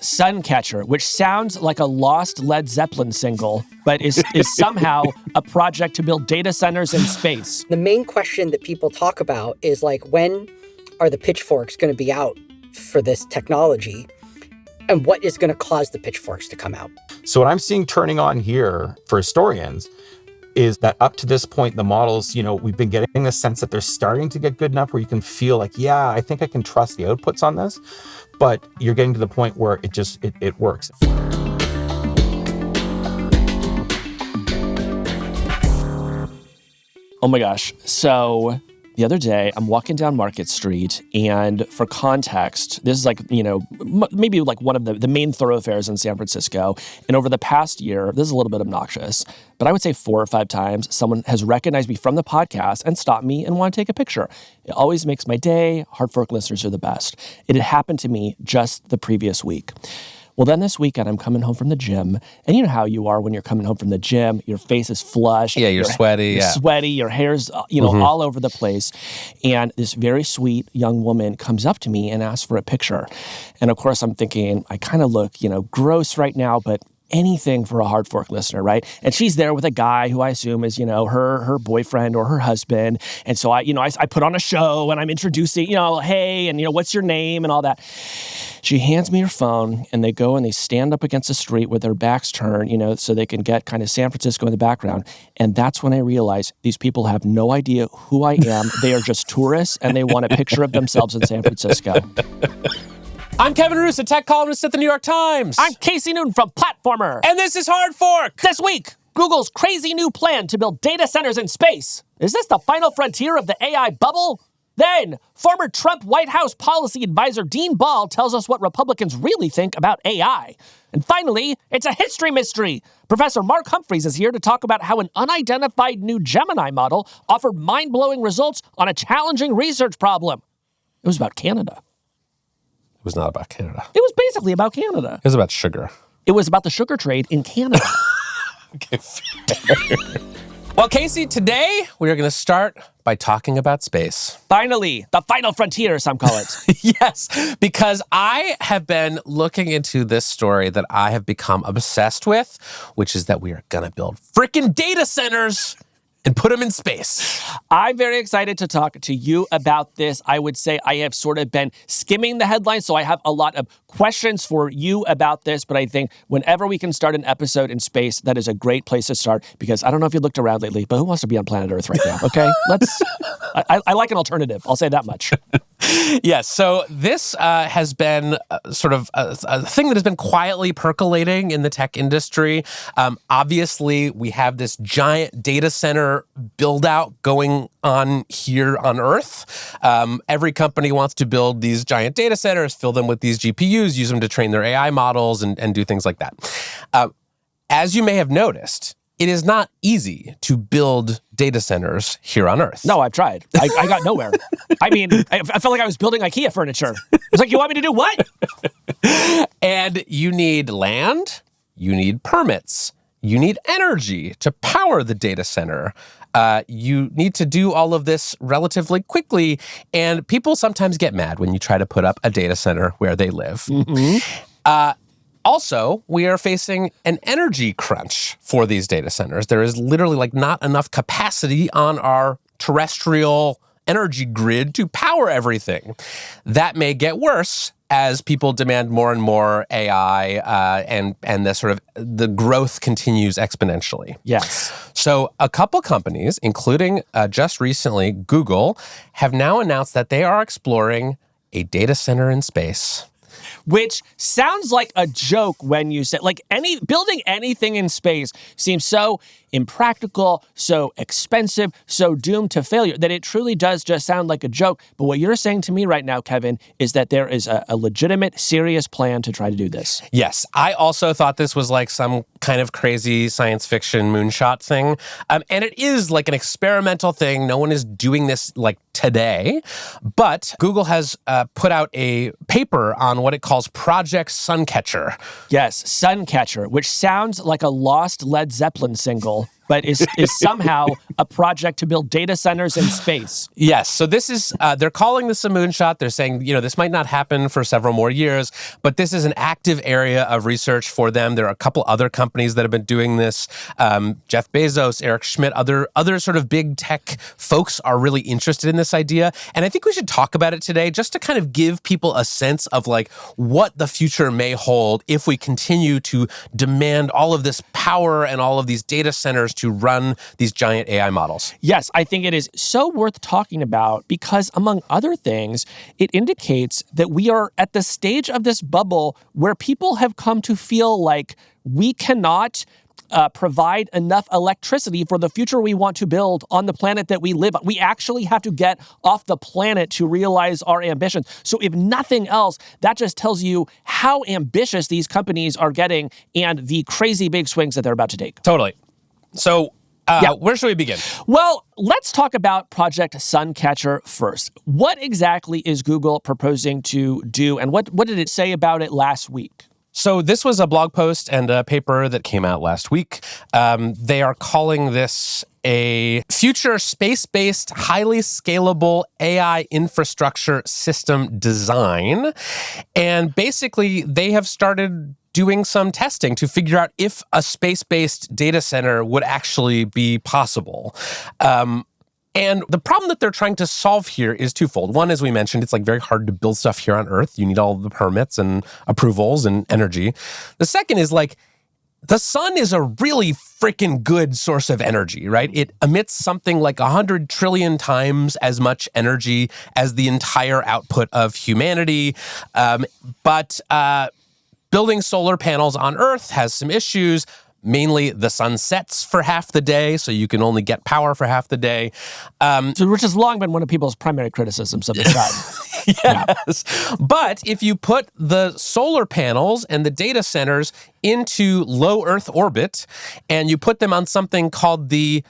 Suncatcher, which sounds like a lost Led Zeppelin single, but is somehow a project to build data centers in space. The main question that people talk about is like, when are the pitchforks going to be out for this technology? And what is going to cause the pitchforks to come out? So what I'm seeing turning on here for historians is that up to this point, the models, we've been getting the sense that they're starting to get good enough where you can feel like, yeah, I think I can trust the outputs on this. But you're getting to the point where it works. Oh my gosh. So the other day, I'm walking down Market Street, and for context, this is like, maybe like one of the main thoroughfares in San Francisco. And over the past year, this is a little bit obnoxious, but I would say 4 or 5 times, someone has recognized me from the podcast and stopped me and want to take a picture. It always makes my day. Hard Fork listeners are the best. It had happened to me just the previous week. Well, then this weekend, I'm coming home from the gym, and you know how you are when you're coming home from the gym. Your face is flushed. Yeah, you're sweaty. You're sweaty. Your hair's, all over the place. And this very sweet young woman comes up to me and asks for a picture. And of course, I'm thinking, I kind of look, gross right now, but anything for a Hard Fork listener, right? And she's there with a guy who I assume is, her boyfriend or her husband. And so I put on a show and I'm introducing, hey, and what's your name and all that. She hands me her phone and they go and they stand up against the street with their backs turned, so they can get kind of San Francisco in the background. And that's when I realized these people have no idea who I am. They are just tourists and they want a picture of themselves in San Francisco. I'm Kevin Roos, a tech columnist at the New York Times. I'm Casey Newton from Platformer. And this is Hard Fork. This week, Google's crazy new plan to build data centers in space. Is this the final frontier of the AI bubble? Then, former Trump White House policy advisor Dean Ball tells us what Republicans really think about AI. And finally, it's a history mystery. Professor Mark Humphries is here to talk about how an unidentified new Gemini model offered mind-blowing results on a challenging research problem. It was about Canada. It was not about Canada. It was basically about Canada. It was about sugar. It was about the sugar trade in Canada. Okay, fair. Well, Casey, today we are going to start by talking about space. Finally, the final frontier, some call it. Yes, because I have been looking into this story that I have become obsessed with, which is that we are going to build freaking data centers and put them in space. I'm very excited to talk to you about this. I would say I have sort of been skimming the headlines, so I have a lot of questions for you about this, but I think whenever we can start an episode in space, that is a great place to start, because I don't know if you looked around lately, but who wants to be on planet Earth right now, okay? I like an alternative. I'll say that much. Yes, so this has been sort of a thing that has been quietly percolating in the tech industry. Obviously, we have this giant data center build-out going on here on Earth. Every company wants to build these giant data centers, fill them with these GPUs, use them to train their AI models, and do things like that. As you may have noticed, it is not easy to build data centers here on Earth. No, I've tried. I got nowhere. I mean, I felt like I was building IKEA furniture. It's like, you want me to do what? And you need land, you need permits, you need energy to power the data center. You need to do all of this relatively quickly, and people sometimes get mad when you try to put up a data center where they live. Mm-hmm. Also, we are facing an energy crunch for these data centers. There is literally not enough capacity on our terrestrial energy grid to power everything. That may get worse as people demand more and more AI, and the growth continues exponentially. Yes. So a couple companies, including just recently Google, have now announced that they are exploring a data center in space. Which sounds like a joke when you say, building anything in space seems so impractical, so expensive, so doomed to failure that it truly does just sound like a joke. But what you're saying to me right now, Kevin, is that there is a legitimate, serious plan to try to do this. Yes. I also thought this was some kind of crazy science fiction moonshot thing. And it is an experimental thing. No one is doing this today. But Google has put out a paper on what it calls Project Suncatcher. Yes, Suncatcher, which sounds like a lost Led Zeppelin single, but is somehow a project to build data centers in space. Yes. So this is, they're calling this a moonshot. They're saying, this might not happen for several more years, but this is an active area of research for them. There are a couple other companies that have been doing this. Jeff Bezos, Eric Schmidt, other sort of big tech folks are really interested in this idea. And I think we should talk about it today just to kind of give people a sense of like what the future may hold if we continue to demand all of this power and all of these data centers to run these giant AI models. Yes, I think it is so worth talking about because, among other things, it indicates that we are at the stage of this bubble where people have come to feel like we cannot provide enough electricity for the future we want to build on the planet that we live on. We actually have to get off the planet to realize our ambitions. So if nothing else, that just tells you how ambitious these companies are getting and the crazy big swings that they're about to take. Totally. So where should we begin? Well, let's talk about Project Suncatcher first. What exactly is Google proposing to do, and what did it say about it last week? So this was a blog post and a paper that came out last week. They are calling this a future space-based, highly scalable AI infrastructure system design. And basically, they have started doing some testing to figure out if a space-based data center would actually be possible. And the problem that they're trying to solve here is twofold. One, as we mentioned, it's like very hard to build stuff here on Earth. You need all the permits and approvals and energy. The second is like, the sun is a really freaking good source of energy, right? It emits something like 100 trillion times as much energy as the entire output of humanity. But building solar panels on Earth has some issues. Mainly, the sun sets for half the day, so you can only get power for half the day. Which has long been one of people's primary criticisms of the sun. Yes. Yeah. But if you put the solar panels and the data centers into low Earth orbit, and you put them on something called the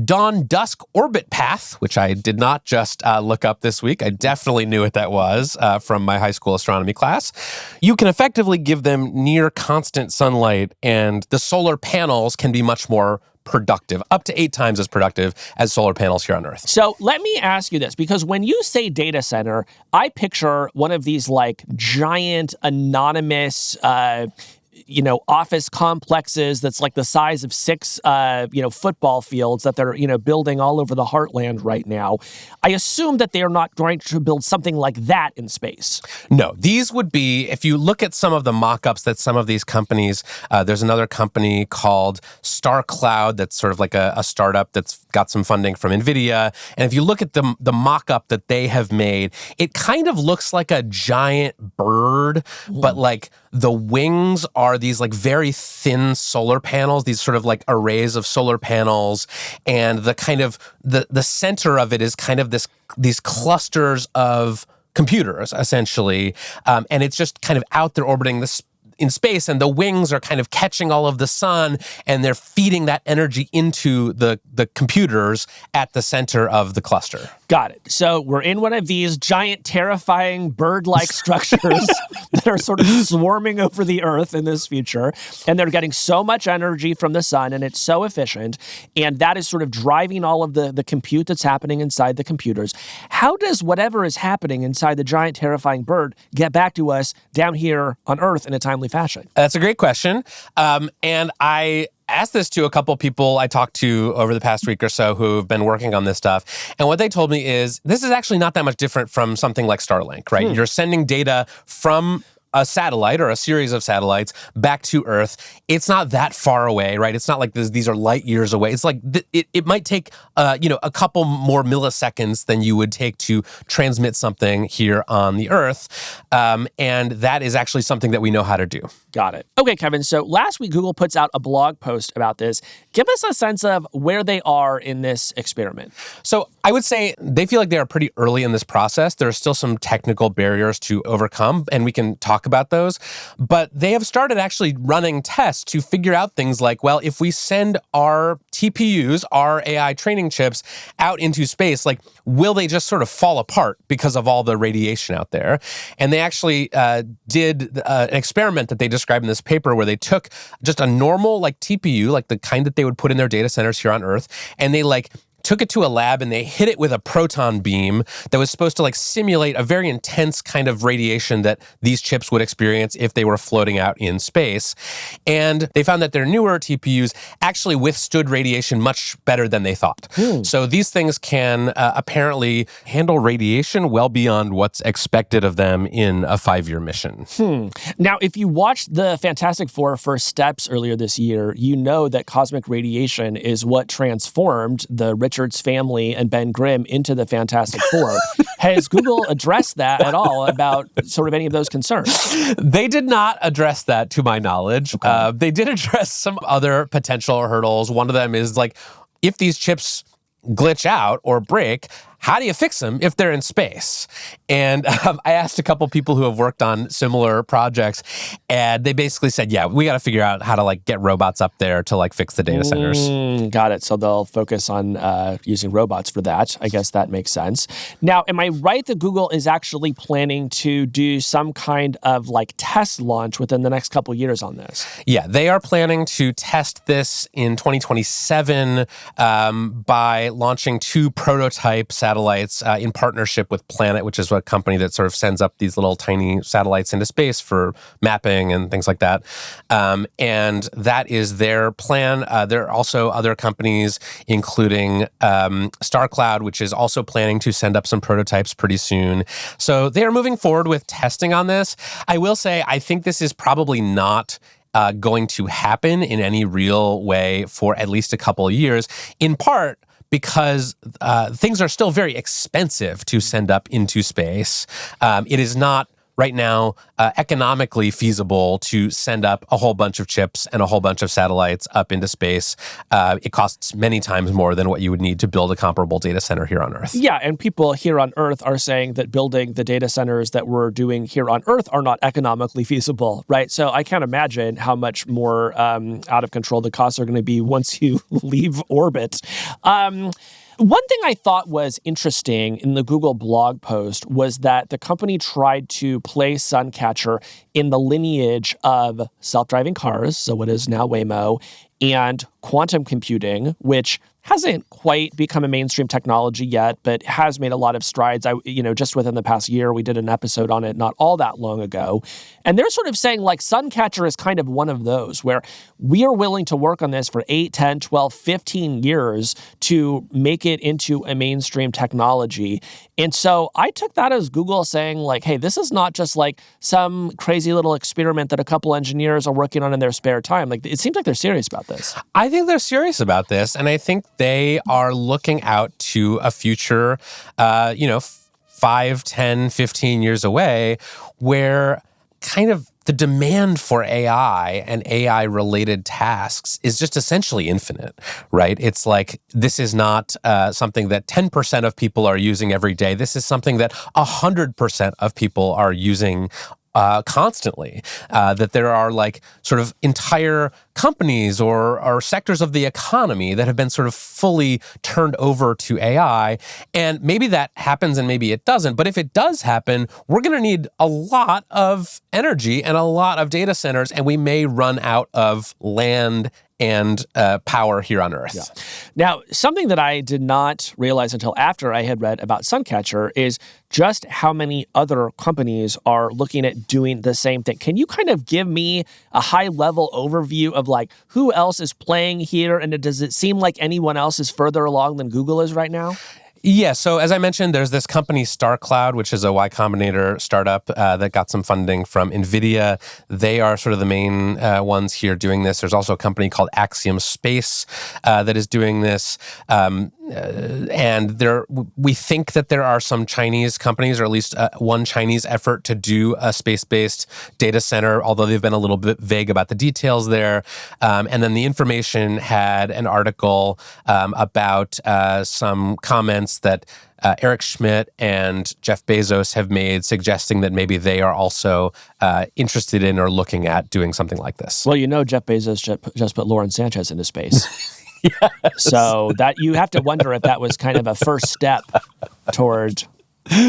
dawn-dusk orbit path, which I did not just look up this week. I definitely knew what that was from my high school astronomy class. You can effectively give them near constant sunlight, and the solar panels can be much more productive, up to 8 times as productive as solar panels here on Earth. So let me ask you this, because when you say data center, I picture one of these like giant anonymous office complexes that's like the size of 6, football fields that they're, building all over the heartland right now. I assume that they are not going to build something like that in space. No, these would be, if you look at some of the mock-ups that some of these companies, there's another company called Star Cloud that's sort of like a startup that's got some funding from NVIDIA. And if you look at the mock-up that they have made, it kind of looks like a giant bird, but like the wings are these like very thin solar panels, these sort of like arrays of solar panels, and the kind of the center of it is kind of these clusters of computers essentially, and it's just kind of out there orbiting this in space, and the wings are kind of catching all of the sun, and they're feeding that energy into the computers at the center of the cluster. Got it. So we're in one of these giant, terrifying bird-like structures that are sort of swarming over the Earth in this future, and they're getting so much energy from the sun, and it's so efficient, and that is sort of driving all of the compute that's happening inside the computers. How does whatever is happening inside the giant, terrifying bird get back to us down here on Earth in a timely fashion? That's a great question. And I asked this to a couple people I talked to over the past week or so who've been working on this stuff. And what they told me is this is actually not that much different from something like Starlink, right? You're sending data from a satellite or a series of satellites back to Earth. It's not that far away, right? It's not like these are light years away. It's like it might take a couple more milliseconds than you would take to transmit something here on the Earth. And that is actually something that we know how to do. Got it. Okay, Kevin. So last week, Google puts out a blog post about this. Give us a sense of where they are in this experiment. So I would say they feel like they are pretty early in this process. There are still some technical barriers to overcome, and we can talk talk about those. But they have started actually running tests to figure out things like, well, if we send our TPUs, our AI training chips, out into space, like, will they just sort of fall apart because of all the radiation out there? And they actually did an experiment that they described in this paper where they took just a normal like TPU, like the kind that they would put in their data centers here on Earth, and they like took it to a lab and they hit it with a proton beam that was supposed to like simulate a very intense kind of radiation that these chips would experience if they were floating out in space. And they found that their newer TPUs actually withstood radiation much better than they thought. So these things can apparently handle radiation well beyond what's expected of them in a 5-year mission. Now, if you watched the Fantastic Four First Steps earlier this year, you know that cosmic radiation is what transformed the Richards family and Ben Grimm into the Fantastic Four. Has Google addressed that at all about sort of any of those concerns? They did not address that, to my knowledge. Okay. They did address some other potential hurdles. One of them is like, if these chips glitch out or break, how do you fix them if they're in space? And I asked a couple people who have worked on similar projects, and they basically said, yeah, we got to figure out how to like get robots up there to like fix the data centers. Got it. So they'll focus on using robots for that. I guess that makes sense. Now, am I right that Google is actually planning to do some kind of like test launch within the next couple years on this? Yeah, they are planning to test this in 2027 by launching 2 prototype satellites in partnership with Planet, which is a company that sort of sends up these little tiny satellites into space for mapping and things like that. And that is their plan. There are also other companies, including StarCloud, which is also planning to send up some prototypes pretty soon. So they are moving forward with testing on this. I will say, I think this is probably not going to happen in any real way for at least a couple of years, in part because things are still very expensive to send up into space. It is not right now economically feasible to send up a whole bunch of chips and a whole bunch of satellites up into space. It costs many times more than what you would need to build a comparable data center here on Earth. Yeah, and people here on Earth are saying that building the data centers that we're doing here on Earth are not economically feasible, right? So I can't imagine how much more out of control the costs are going to be once you leave orbit. One thing I thought was interesting in the Google blog post was that the company tried to place Suncatcher in the lineage of self-driving cars, so what is now Waymo, and quantum computing, which hasn't quite become a mainstream technology yet, but has made a lot of strides. Just within the past year, we did an episode on it not all that long ago. And they're sort of saying like Suncatcher is kind of one of those where we are willing to work on this for 8, 10, 12, 15 years to make it into a mainstream technology. And so I took that as Google saying like, hey, this is not just like some crazy little experiment that a couple engineers are working on in their spare time. Like, it seems like they're serious about this. I think they're serious about this. And I think they are looking out to a future, 5, 10, 15 years away, where kind of the demand for AI and AI-related tasks is just essentially infinite, right? It's like, this is not something that 10% of people are using every day. This is something that 100% of people are using constantly, that there are like sort of entire companies or sectors of the economy that have been sort of fully turned over to AI. And maybe that happens and maybe it doesn't. But if it does happen, we're going to need a lot of energy and a lot of data centers, and we may run out of land and power here on Earth. Yeah. Now, something that I did not realize until after I had read about Suncatcher is just how many other companies are looking at doing the same thing. Can you kind of give me a high-level overview of like who else is playing here, and does it seem like anyone else is further along than Google is right now? Yeah, so as I mentioned, there's this company StarCloud, which is a Y Combinator startup that got some funding from NVIDIA. They are sort of the main ones here doing this. There's also a company called Axiom Space that is doing this. And we think that there are some Chinese companies, or at least one Chinese effort to do a space-based data center, although they've been a little bit vague about the details there. And then The Information had an article about some comments that Eric Schmidt and Jeff Bezos have made, suggesting that maybe they are also interested in or looking at doing something like this. Well, Jeff Bezos just put Lauren Sanchez into space. Yes. So that you have to wonder if that was kind of a first step toward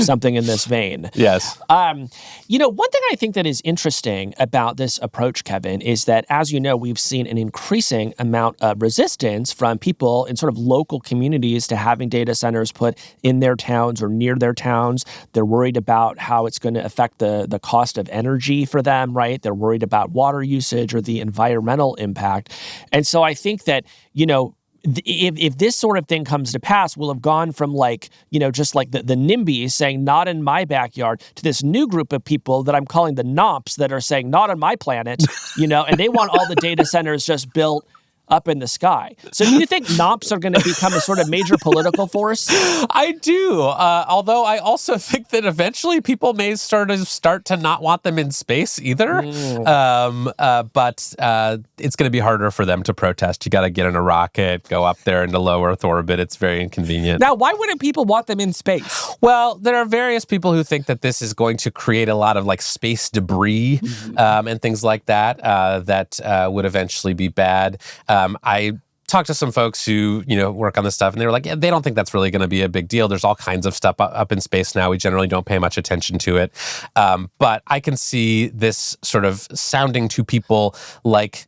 something in this vein. Yes. One thing I think that is interesting about this approach, Kevin, is that, as you know, we've seen an increasing amount of resistance from people in sort of local communities to having data centers put in their towns or near their towns. They're worried about how it's going to affect the cost of energy for them, right? They're worried about water usage or the environmental impact. And so I think that, if this sort of thing comes to pass, we'll have gone from just like the NIMBYs saying not in my backyard to this new group of people that I'm calling the NOMPs that are saying not on my planet, and they want all the data centers just built up in the sky. So do you think NOMPs are going to become a sort of major political force? I do. Although I also think that eventually people may start to not want them in space either. But it's going to be harder for them to protest. You got to get in a rocket, go up there into low Earth orbit. It's very inconvenient. Now, why wouldn't people want them in space? Well, there are various people who think that this is going to create a lot of space debris and things like that that would eventually be bad. I talked to some folks who, work on this stuff, and they were like, yeah, they don't think that's really going to be a big deal. There's all kinds of stuff up in space now. We generally don't pay much attention to it. But I can see this sort of sounding to people like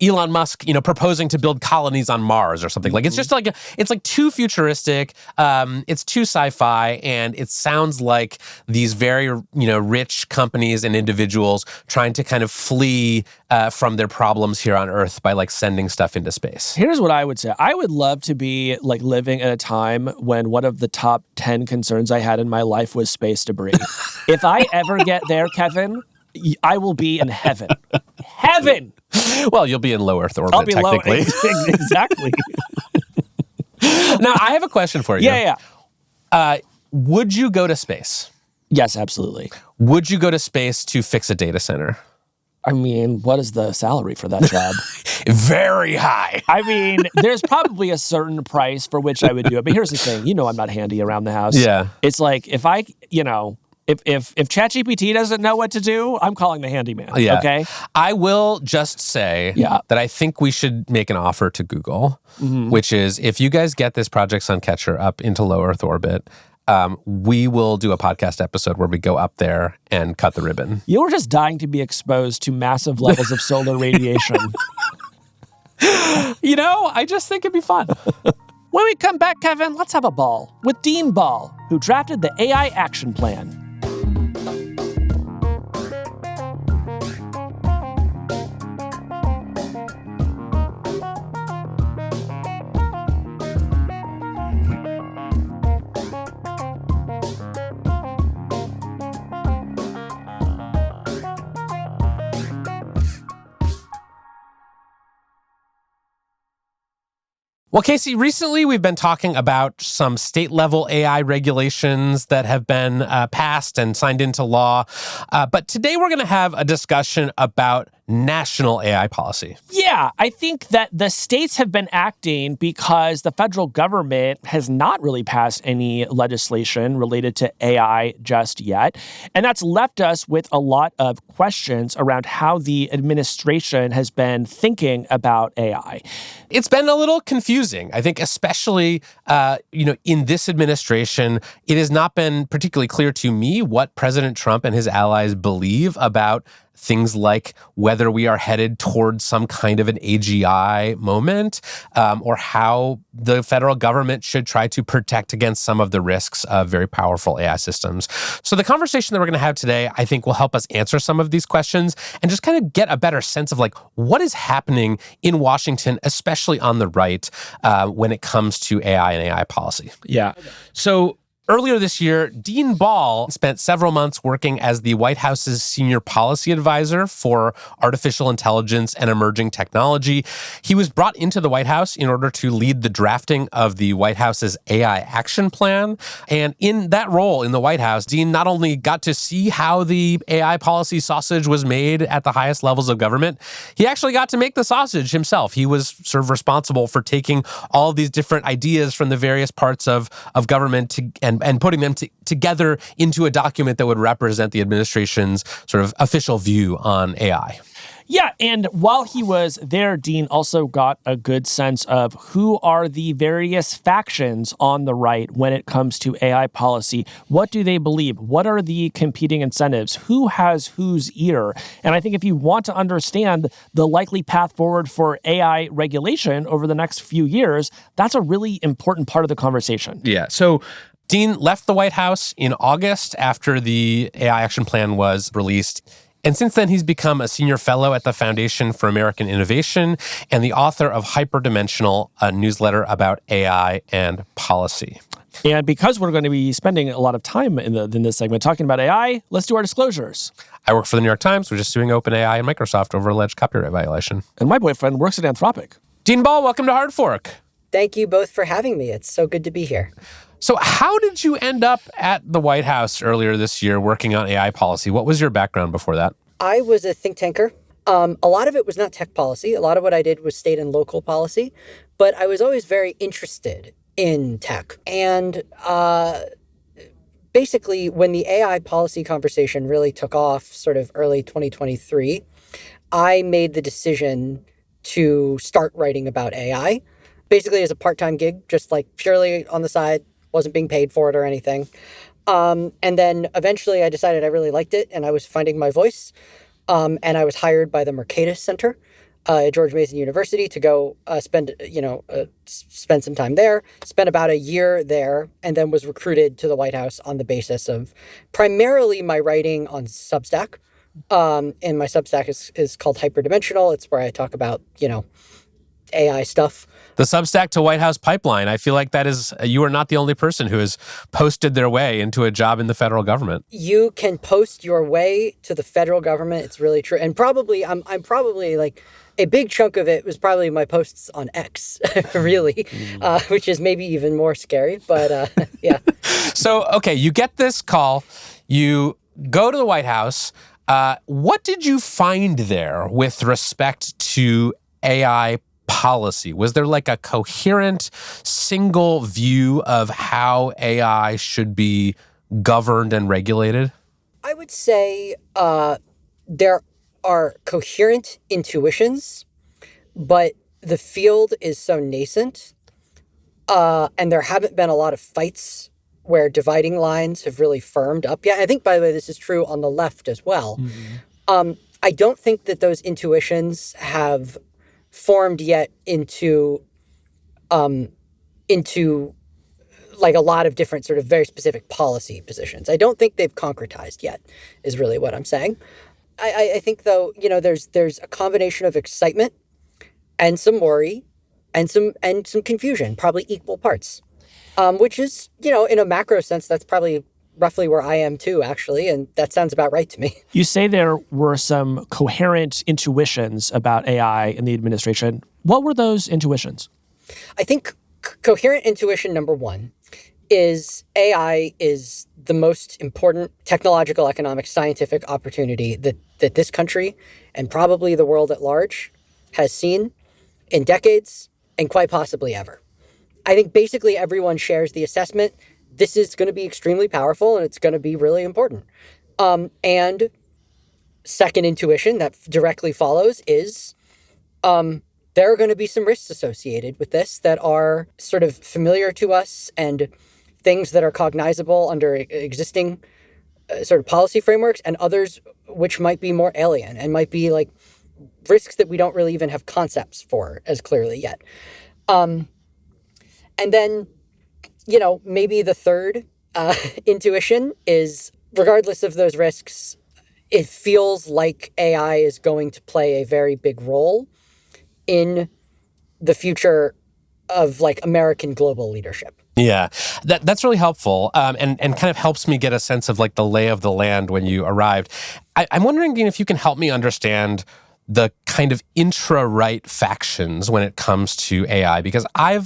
Elon Musk, proposing to build colonies on Mars or something. It's just it's too futuristic. It's too sci-fi, and it sounds like these very, rich companies and individuals trying to kind of flee from their problems here on Earth by sending stuff into space. Here's what I would say. I would love to be living at a time when one of the top 10 concerns I had in my life was space debris. If I ever get there, Kevin, I will be in heaven. Heaven! Well, you'll be in low Earth orbit, I'll be technically. Exactly. Now, I have a question for you. Yeah. Would you go to space? Yes, absolutely. Would you go to space to fix a data center? I mean, what is the salary for that job? Very high. I mean, there's probably a certain price for which I would do it. But here's the thing. I'm not handy around the house. Yeah. It's like if I, If ChatGPT doesn't know what to do, I'm calling the handyman. Yeah. Okay. I will just say that I think we should make an offer to Google, which is if you guys get this Project Suncatcher up into low Earth orbit, we will do a podcast episode where we go up there and cut the ribbon. You're just dying to be exposed to massive levels of solar radiation. I just think it'd be fun. When we come back, Kevin, let's have a ball with Dean Ball, who drafted the AI Action Plan. Well, Casey, recently we've been talking about some state-level AI regulations that have been passed and signed into law. But today we're going to have a discussion about national AI policy. Yeah, I think that the states have been acting because the federal government has not really passed any legislation related to AI just yet. And that's left us with a lot of questions around how the administration has been thinking about AI. It's been a little confusing. I think especially, in this administration, it has not been particularly clear to me what President Trump and his allies believe about things like whether we are headed towards some kind of an AGI moment, or how the federal government should try to protect against some of the risks of very powerful AI systems. So the conversation that we're going to have today, I think, will help us answer some of these questions and just kind of get a better sense of what is happening in Washington, especially on the right, when it comes to AI and AI policy. Yeah. So Earlier this year, Dean Ball spent several months working as the White House's senior policy advisor for artificial intelligence and emerging technology. He was brought into the White House in order to lead the drafting of the White House's AI action plan. And in that role in the White House, Dean not only got to see how the AI policy sausage was made at the highest levels of government, he actually got to make the sausage himself. He was sort of responsible for taking all of these different ideas from the various parts of government and putting them together into a document that would represent the administration's sort of official view on AI. Yeah, and while he was there, Dean also got a good sense of who are the various factions on the right when it comes to AI policy. What do they believe? What are the competing incentives? Who has whose ear? And I think if you want to understand the likely path forward for AI regulation over the next few years, that's a really important part of the conversation. Yeah, so Dean left the White House in August after the AI action plan was released. And since then, he's become a senior fellow at the Foundation for American Innovation and the author of Hyperdimensional, a newsletter about AI and policy. And because we're going to be spending a lot of time in this segment talking about AI, let's do our disclosures. I work for the New York Times. We're just suing OpenAI and Microsoft over alleged copyright violation. And my boyfriend works at Anthropic. Dean Ball, welcome to Hard Fork. Thank you both for having me. It's so good to be here. So how did you end up at the White House earlier this year working on AI policy? What was your background before that? I was a think tanker. A lot of it was not tech policy. A lot of what I did was state and local policy. But I was always very interested in tech. And basically, when the AI policy conversation really took off sort of early 2023, I made the decision to start writing about AI, basically as a part-time gig, just like purely on the side, wasn't being paid for it or anything. And then eventually I decided I really liked it and I was finding my voice. And I was hired by the Mercatus Center at George Mason University to go spend some time there, spent about a year there, and then was recruited to the White House on the basis of primarily my writing on Substack. And my Substack is called Hyperdimensional. It's where I talk about, AI stuff. The Substack to White House pipeline. I feel like you are not the only person who has posted their way into a job in the federal government. You can post your way to the federal government. It's really true. And probably, I'm probably like, a big chunk of it was probably my posts on X, really, which is maybe even more scary. But yeah. So, okay, you get this call. You go to the White House. What did you find there with respect to AI policy? Was there like a coherent single view of how AI should be governed and regulated? I would say there are coherent intuitions, but the field is so nascent, and there haven't been a lot of fights where dividing lines have really firmed up yet. I think, by the way, this is true on the left as well. Mm-hmm. I don't think that those intuitions have formed yet into like a lot of different sort of very specific policy positions. I don't think they've concretized yet, is really what I'm saying. I think, though, there's a combination of excitement and some worry and some confusion, probably equal parts, which is, in a macro sense, that's probably roughly where I am too, actually, and that sounds about right to me. You say there were some coherent intuitions about AI in the administration. What were those intuitions? I think coherent intuition number one is AI is the most important technological, economic, scientific opportunity that this country and probably the world at large has seen in decades and quite possibly ever. I think basically everyone shares the assessment. This is going to be extremely powerful and it's going to be really important. And second intuition that directly follows is there are going to be some risks associated with this that are sort of familiar to us and things that are cognizable under existing sort of policy frameworks, and others which might be more alien and might be like risks that we don't really even have concepts for as clearly yet. And then, maybe the third intuition is, regardless of those risks, it feels like AI is going to play a very big role in the future of like American global leadership. Yeah, that's really helpful, and kind of helps me get a sense of like the lay of the land when you arrived. I'm wondering, Dean, if you can help me understand the kind of intra-right factions when it comes to AI, because I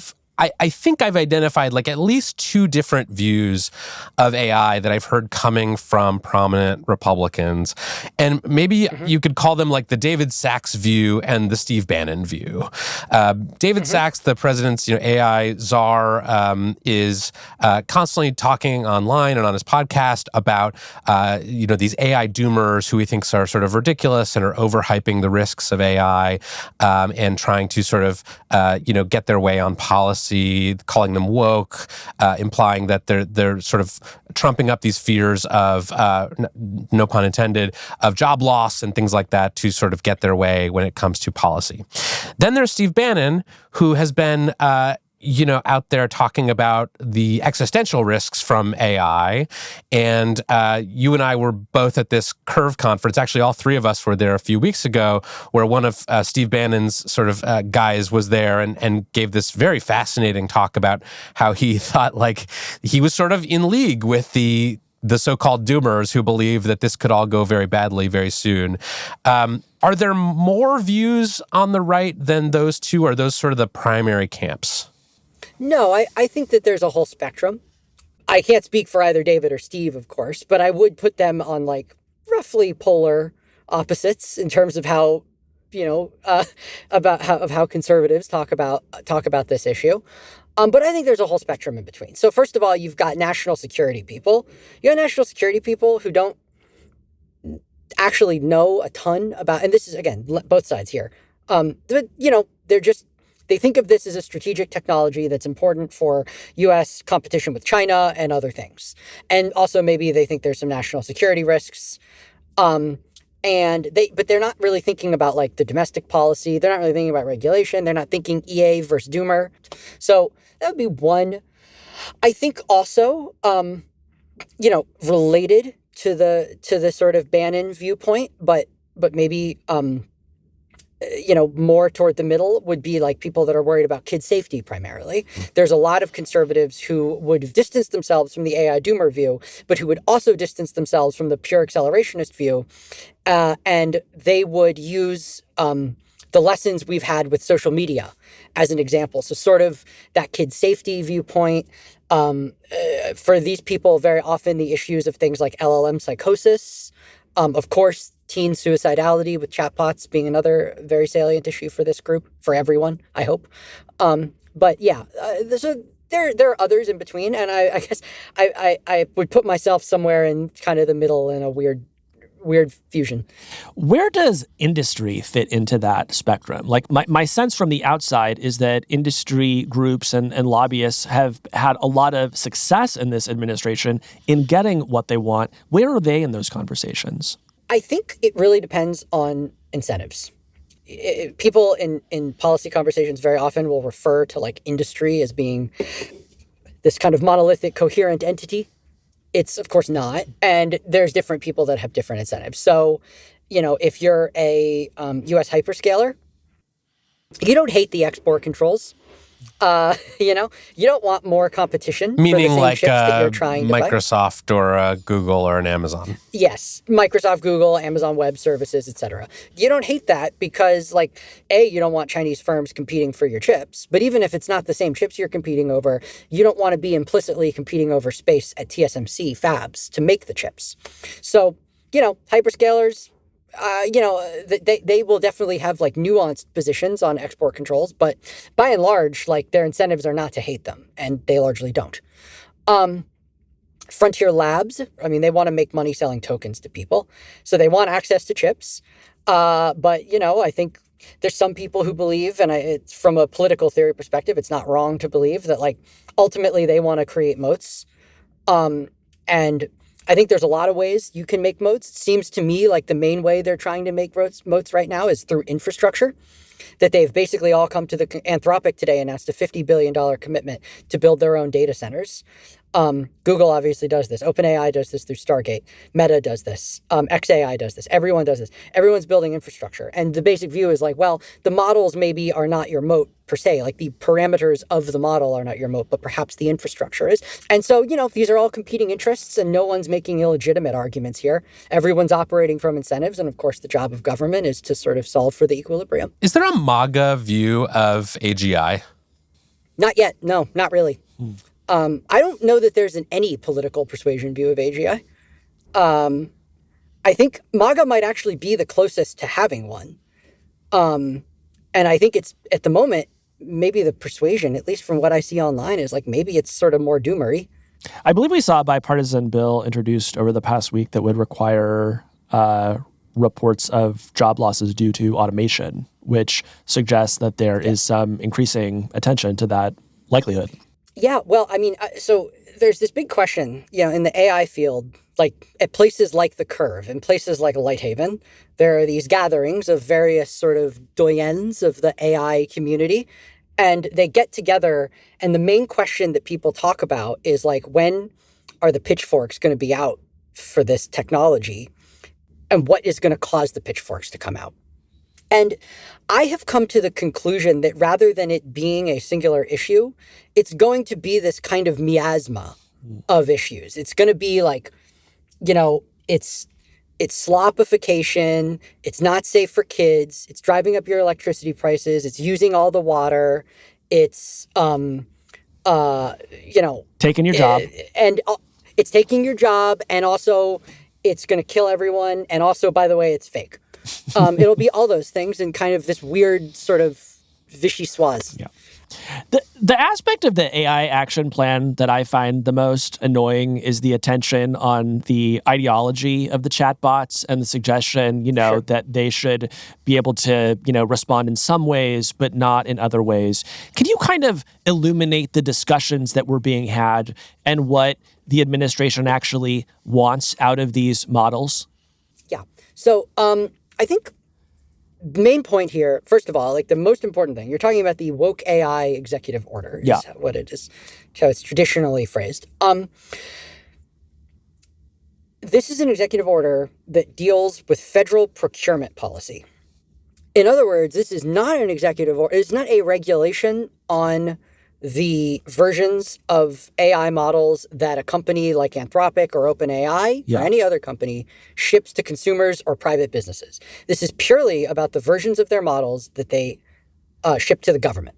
think I've identified like at least two different views of AI that I've heard coming from prominent Republicans. And maybe you could call them like the David Sacks view and the Steve Bannon view. David Sacks, the president's AI czar, is constantly talking online and on his podcast about these AI doomers who he thinks are sort of ridiculous and are overhyping the risks of AI, and trying to sort of get their way on policy, calling them woke, implying that they're sort of trumping up these fears of, no pun intended, of job loss and things like that to sort of get their way when it comes to policy. Then there's Steve Bannon, who has been out there talking about the existential risks from AI. And you and I were both at this Curve conference. Actually, all three of us were there a few weeks ago, where one of Steve Bannon's sort of guys was there and gave this very fascinating talk about how he thought like he was sort of in league with the so-called doomers who believe that this could all go very badly very soon. Are there more views on the right than those two? Or are those sort of the primary camps? No, I think that there's a whole spectrum. I can't speak for either David or Steve, of course, but I would put them on like roughly polar opposites in terms of how, how conservatives talk about this issue. But I think there's a whole spectrum in between. So first of all, you've got national security people. You have national security people who don't actually know a ton about, and this is, again, both sides here. But, they think of this as a strategic technology that's important for U.S. competition with China and other things. And also maybe they think there's some national security risks. But they're not really thinking about like the domestic policy. They're not really thinking about regulation. They're not thinking EA versus doomer. So that would be one. I think also, related to the sort of Bannon viewpoint, but maybe, more toward the middle would be like people that are worried about kid safety primarily. There's a lot of conservatives who would distance themselves from the AI doomer view, but who would also distance themselves from the pure accelerationist view. And they would use the lessons we've had with social media as an example. So sort of that kid safety viewpoint. For these people, very often the issues of things like LLM psychosis, of course, teen suicidality with chatbots being another very salient issue for this group, for everyone, I hope. But yeah, so there are others in between, and I guess I would put myself somewhere in kind of the middle in a weird fusion. Where does industry fit into that spectrum? Like my sense from the outside is that industry groups and lobbyists have had a lot of success in this administration in getting what they want. Where are they in those conversations? I think it really depends on incentives. People in policy conversations very often will refer to like industry as being this kind of monolithic, coherent entity. It's of course not. And there's different people that have different incentives. So, if you're a U.S. hyperscaler, you don't hate the export controls. You don't want more competition. Meaning for the same like chips that you're trying to Microsoft buy. or a Google or an Amazon. Yes, Microsoft, Google, Amazon Web Services, etc. You don't hate that because, like, A, you don't want Chinese firms competing for your chips. But even if it's not the same chips you're competing over, you don't want to be implicitly competing over space at TSMC fabs to make the chips. So, hyperscalers, they will definitely have like nuanced positions on export controls, but by and large, like their incentives are not to hate them, and they largely don't. Frontier Labs, they want to make money selling tokens to people, so they want access to chips. But I think there's some people who believe, and it's from a political theory perspective, it's not wrong to believe that like ultimately they want to create moats. And I think there's a lot of ways you can make moats. It seems to me like the main way they're trying to make moats right now is through infrastructure, that they've basically all come to the Anthropic today announced a $50 billion commitment to build their own data centers. Google obviously does this. OpenAI does this through Stargate. Meta does this. XAI does this. Everyone does this. Everyone's building infrastructure. And the basic view is like, well, the models maybe are not your moat per se. Like the parameters of the model are not your moat, but perhaps the infrastructure is. And so, these are all competing interests and no one's making illegitimate arguments here. Everyone's operating from incentives. And of course, the job of government is to sort of solve for the equilibrium. Is there a MAGA view of AGI? Not yet. No, not really. I don't know that there's any political persuasion view of AGI. I think MAGA might actually be the closest to having one. And I think it's, at the moment, maybe the persuasion, at least from what I see online, is like maybe it's sort of more doomery. I believe we saw a bipartisan bill introduced over the past week that would require reports of job losses due to automation, which suggests that there is some increasing attention to that likelihood. Yeah, well, I mean, so there's this big question, in the AI field, like at places like the Curve, in places like Lighthaven, there are these gatherings of various sort of doyens of the AI community, and they get together, and the main question that people talk about is like, when are the pitchforks going to be out for this technology, and what is going to cause the pitchforks to come out? And I have come to the conclusion that rather than it being a singular issue, it's going to be this kind of miasma of issues. It's going to be like, it's slopification. It's not safe for kids. It's driving up your electricity prices. It's using all the water. It's, taking your job. And it's taking your job. And also it's going to kill everyone. And also, by the way, it's fake. It'll be all those things in kind of this weird sort of vichyssoise. Yeah. The aspect of the AI action plan that I find the most annoying is the attention on the ideology of the chatbots and the suggestion, Sure. that they should be able to, respond in some ways, but not in other ways. Can you kind of illuminate the discussions that were being had and what the administration actually wants out of these models? Yeah. So I think the main point here, first of all, like the most important thing, you're talking about the woke AI executive order, is what it is, how it's traditionally phrased. This is an executive order that deals with federal procurement policy. In other words, this is not an executive order, it's not a regulation on the versions of AI models that a company like Anthropic or OpenAI or any other company ships to consumers or private businesses. This is purely about the versions of their models that they ship to the government.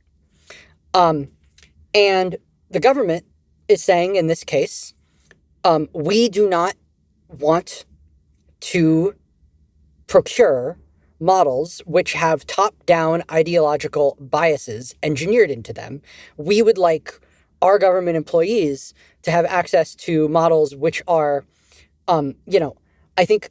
And the government is saying in this case, we do not want to procure models which have top-down ideological biases engineered into them. We would like our government employees to have access to models which are, I think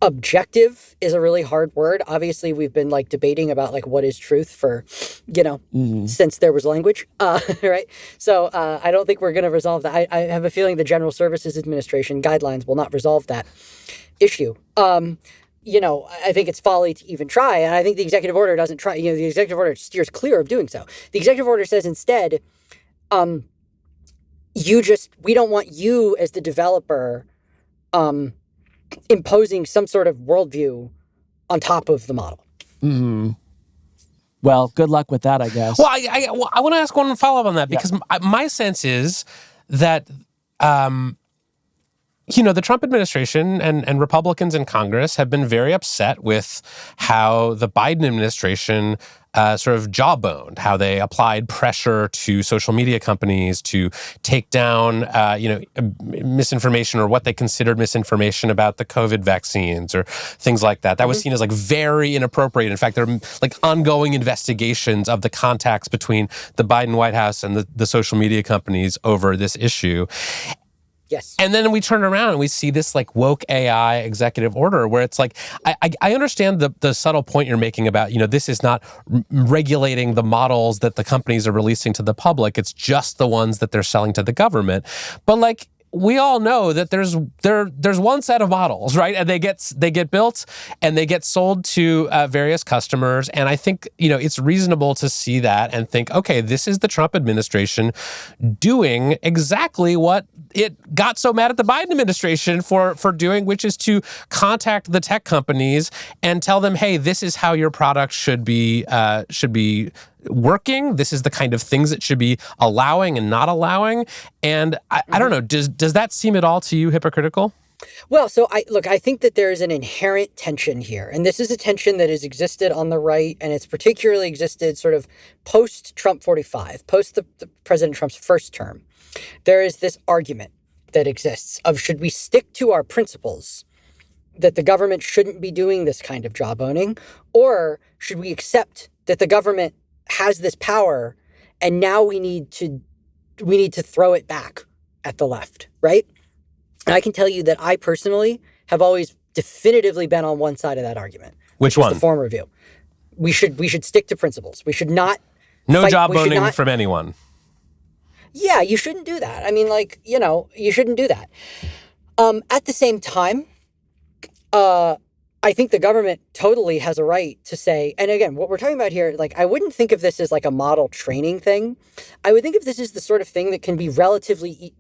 objective is a really hard word. Obviously, we've been like debating about like what is truth for, since there was language, right? So I don't think we're going to resolve that. I have a feeling the General Services Administration guidelines will not resolve that issue. I think it's folly to even try. And I think the executive order doesn't try. The executive order steers clear of doing so. The executive order says instead, we don't want you as the developer imposing some sort of worldview on top of the model. Mm-hmm. Well, good luck with that, I guess. Well, I want to ask one follow-up on that because my sense is that the Trump administration and Republicans in Congress have been very upset with how the Biden administration sort of jawboned, how they applied pressure to social media companies to take down, misinformation or what they considered misinformation about the COVID vaccines or things like that. That was seen as like very inappropriate. In fact, there are like ongoing investigations of the contacts between the Biden White House and the social media companies over this issue. Yes. And then we turn around and we see this like woke AI executive order where it's like, I understand the subtle point you're making about, this is not regulating the models that the companies are releasing to the public. It's just the ones that they're selling to the government. But like, we all know that there's one set of models, right? And they get built and they get sold to various customers. And I think, it's reasonable to see that and think, okay, this is the Trump administration doing exactly what it got so mad at the Biden administration for doing, which is to contact the tech companies and tell them, hey, this is how your product should be working. This is the kind of things it should be allowing and not allowing. And I don't know, does that seem at all to you hypocritical? Well, so I think that there is an inherent tension here. And this is a tension that has existed on the right, and it's particularly existed sort of post-Trump 45, post the President Trump's first term. There is this argument that exists of, should we stick to our principles that the government shouldn't be doing this kind of job owning, or should we accept that the government has this power and now we need to throw it back at the left, right? And I can tell you that I personally have always definitively been on one side of that argument. Which one? The former view. We should stick to principles. We should not job owning from anyone. Yeah, you shouldn't do that. I mean, you shouldn't do that. At the same time, I think the government totally has a right to say, and again, what we're talking about here, I wouldn't think of this as like a model training thing. I would think of this as the sort of thing that can be relatively,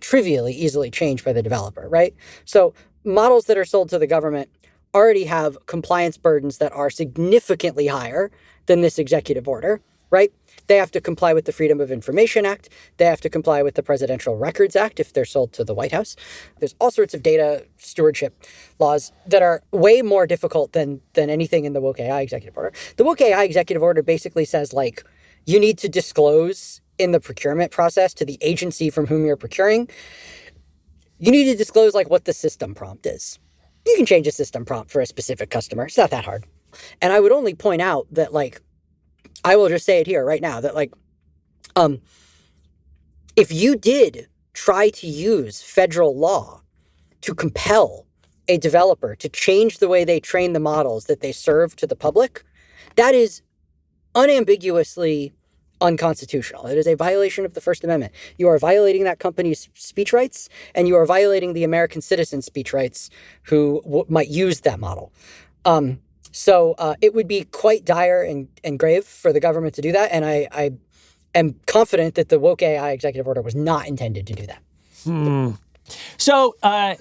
trivially easily changed by the developer, right? So models that are sold to the government already have compliance burdens that are significantly higher than this executive order, right? They have to comply with the Freedom of Information Act. They have to comply with the Presidential Records Act if they're sold to the White House. There's all sorts of data stewardship laws that are way more difficult than anything in the Woke AI executive order. The Woke AI executive order basically says, you need to disclose in the procurement process to the agency from whom you're procuring. You need to disclose, what the system prompt is. You can change a system prompt for a specific customer. It's not that hard. And I would only point out that, I will just say it here right now that if you did try to use federal law to compel a developer to change the way they train the models that they serve to the public, that is unambiguously unconstitutional. It is a violation of the First Amendment. You are violating that company's speech rights, and you are violating the American citizen's speech rights who might use that model. So it would be quite dire and grave for the government to do that. And I am confident that the Woke AI executive order was not intended to do that. So,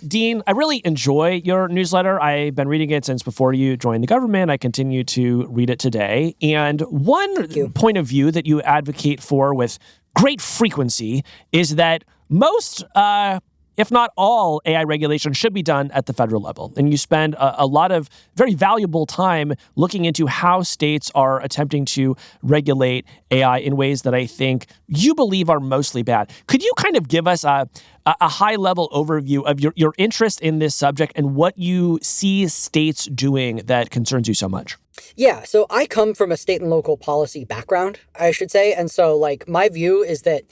Dean, I really enjoy your newsletter. I've been reading it since before you joined the government. I continue to read it today. And one point of view that you advocate for with great frequency is that most if not all, AI regulation should be done at the federal level. And you spend a lot of very valuable time looking into how states are attempting to regulate AI in ways that I think you believe are mostly bad. Could you kind of give us a high-level overview of your interest in this subject and what you see states doing that concerns you so much? Yeah, so I come from a state and local policy background, I should say. And so, my view is that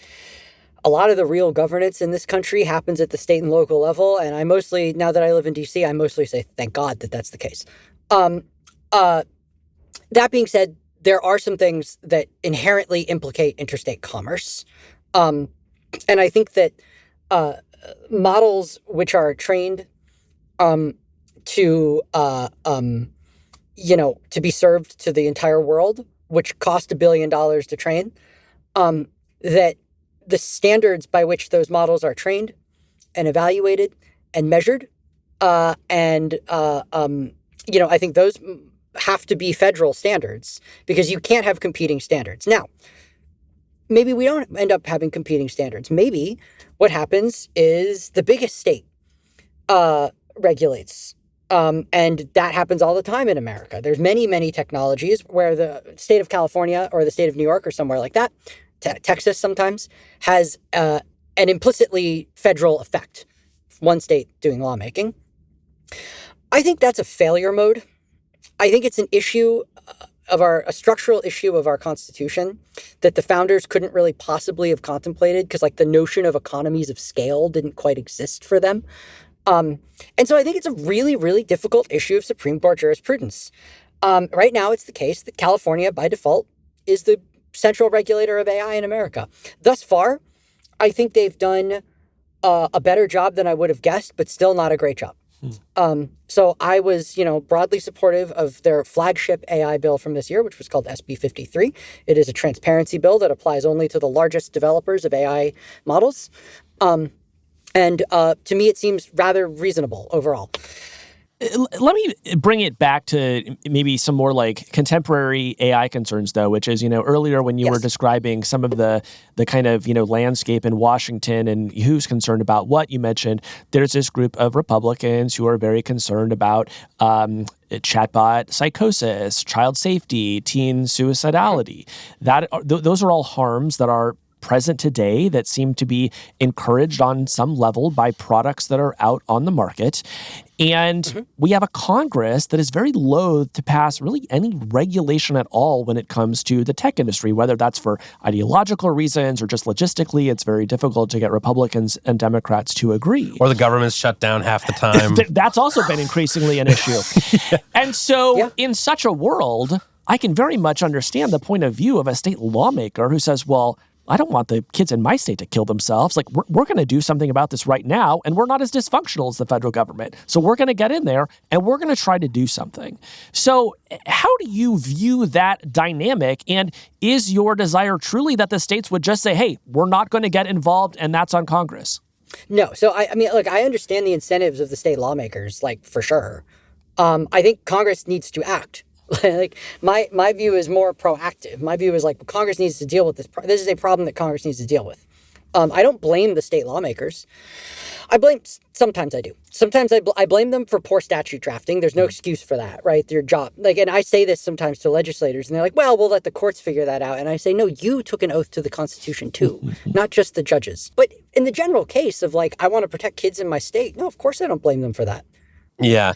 a lot of the real governance in this country happens at the state and local level. And I mostly, now that I live in D.C., I mostly say, thank God that that's the case. That being said, there are some things that inherently implicate interstate commerce. And I think that models which are trained to be served to the entire world, which cost $1 billion to train, that the standards by which those models are trained and evaluated and measured, I think those have to be federal standards because you can't have competing standards. Now, maybe we don't end up having competing standards. Maybe what happens is the biggest state regulates. And that happens all the time in America. There's many, many technologies where the state of California or the state of New York or somewhere like that, Texas sometimes, has an implicitly federal effect. One state doing lawmaking. I think that's a failure mode. I think it's an issue a structural issue of our Constitution that the founders couldn't really possibly have contemplated because the notion of economies of scale didn't quite exist for them. And so I think it's a really, really difficult issue of Supreme Court jurisprudence. Right now, it's the case that California, by default, is the central regulator of AI in America. Thus far, I think they've done a better job than I would have guessed, but still not a great job. So I was, broadly supportive of their flagship AI bill from this year, which was called SB 53. It is a transparency bill that applies only to the largest developers of AI models. And to me, it seems rather reasonable overall. Let me bring it back to maybe some more like contemporary AI concerns, though, which is, earlier when you were describing some of the kind of, landscape in Washington and who's concerned about what, you mentioned there's this group of Republicans who are very concerned about chatbot psychosis, child safety, teen suicidality. Those are all harms that are present today that seem to be encouraged on some level by products that are out on the market. And we have a Congress that is very loath to pass really any regulation at all when it comes to the tech industry, whether that's for ideological reasons or just logistically. It's very difficult to get Republicans and Democrats to agree. Or the government's shut down half the time. That's also been increasingly an issue. And so in such a world, I can very much understand the point of view of a state lawmaker who says, well, I don't want the kids in my state to kill themselves. Like, we're going to do something about this right now, and we're not as dysfunctional as the federal government. So we're going to get in there, and we're going to try to do something. So how do you view that dynamic? And is your desire truly that the states would just say, hey, we're not going to get involved, and that's on Congress? No. So, I mean, look, I understand the incentives of the state lawmakers, for sure. I think Congress needs to act. Like my view is more proactive. My view is Congress needs to deal with this. This is a problem that Congress needs to deal with. I don't blame the state lawmakers. Sometimes I do. Sometimes I blame them for poor statute drafting. There's no excuse for that, right? Their job. And I say this sometimes to legislators, and they're like, well, we'll let the courts figure that out. And I say, no, you took an oath to the Constitution too, not just the judges. But in the general case of I want to protect kids in my state, no, of course I don't blame them for that. Yeah.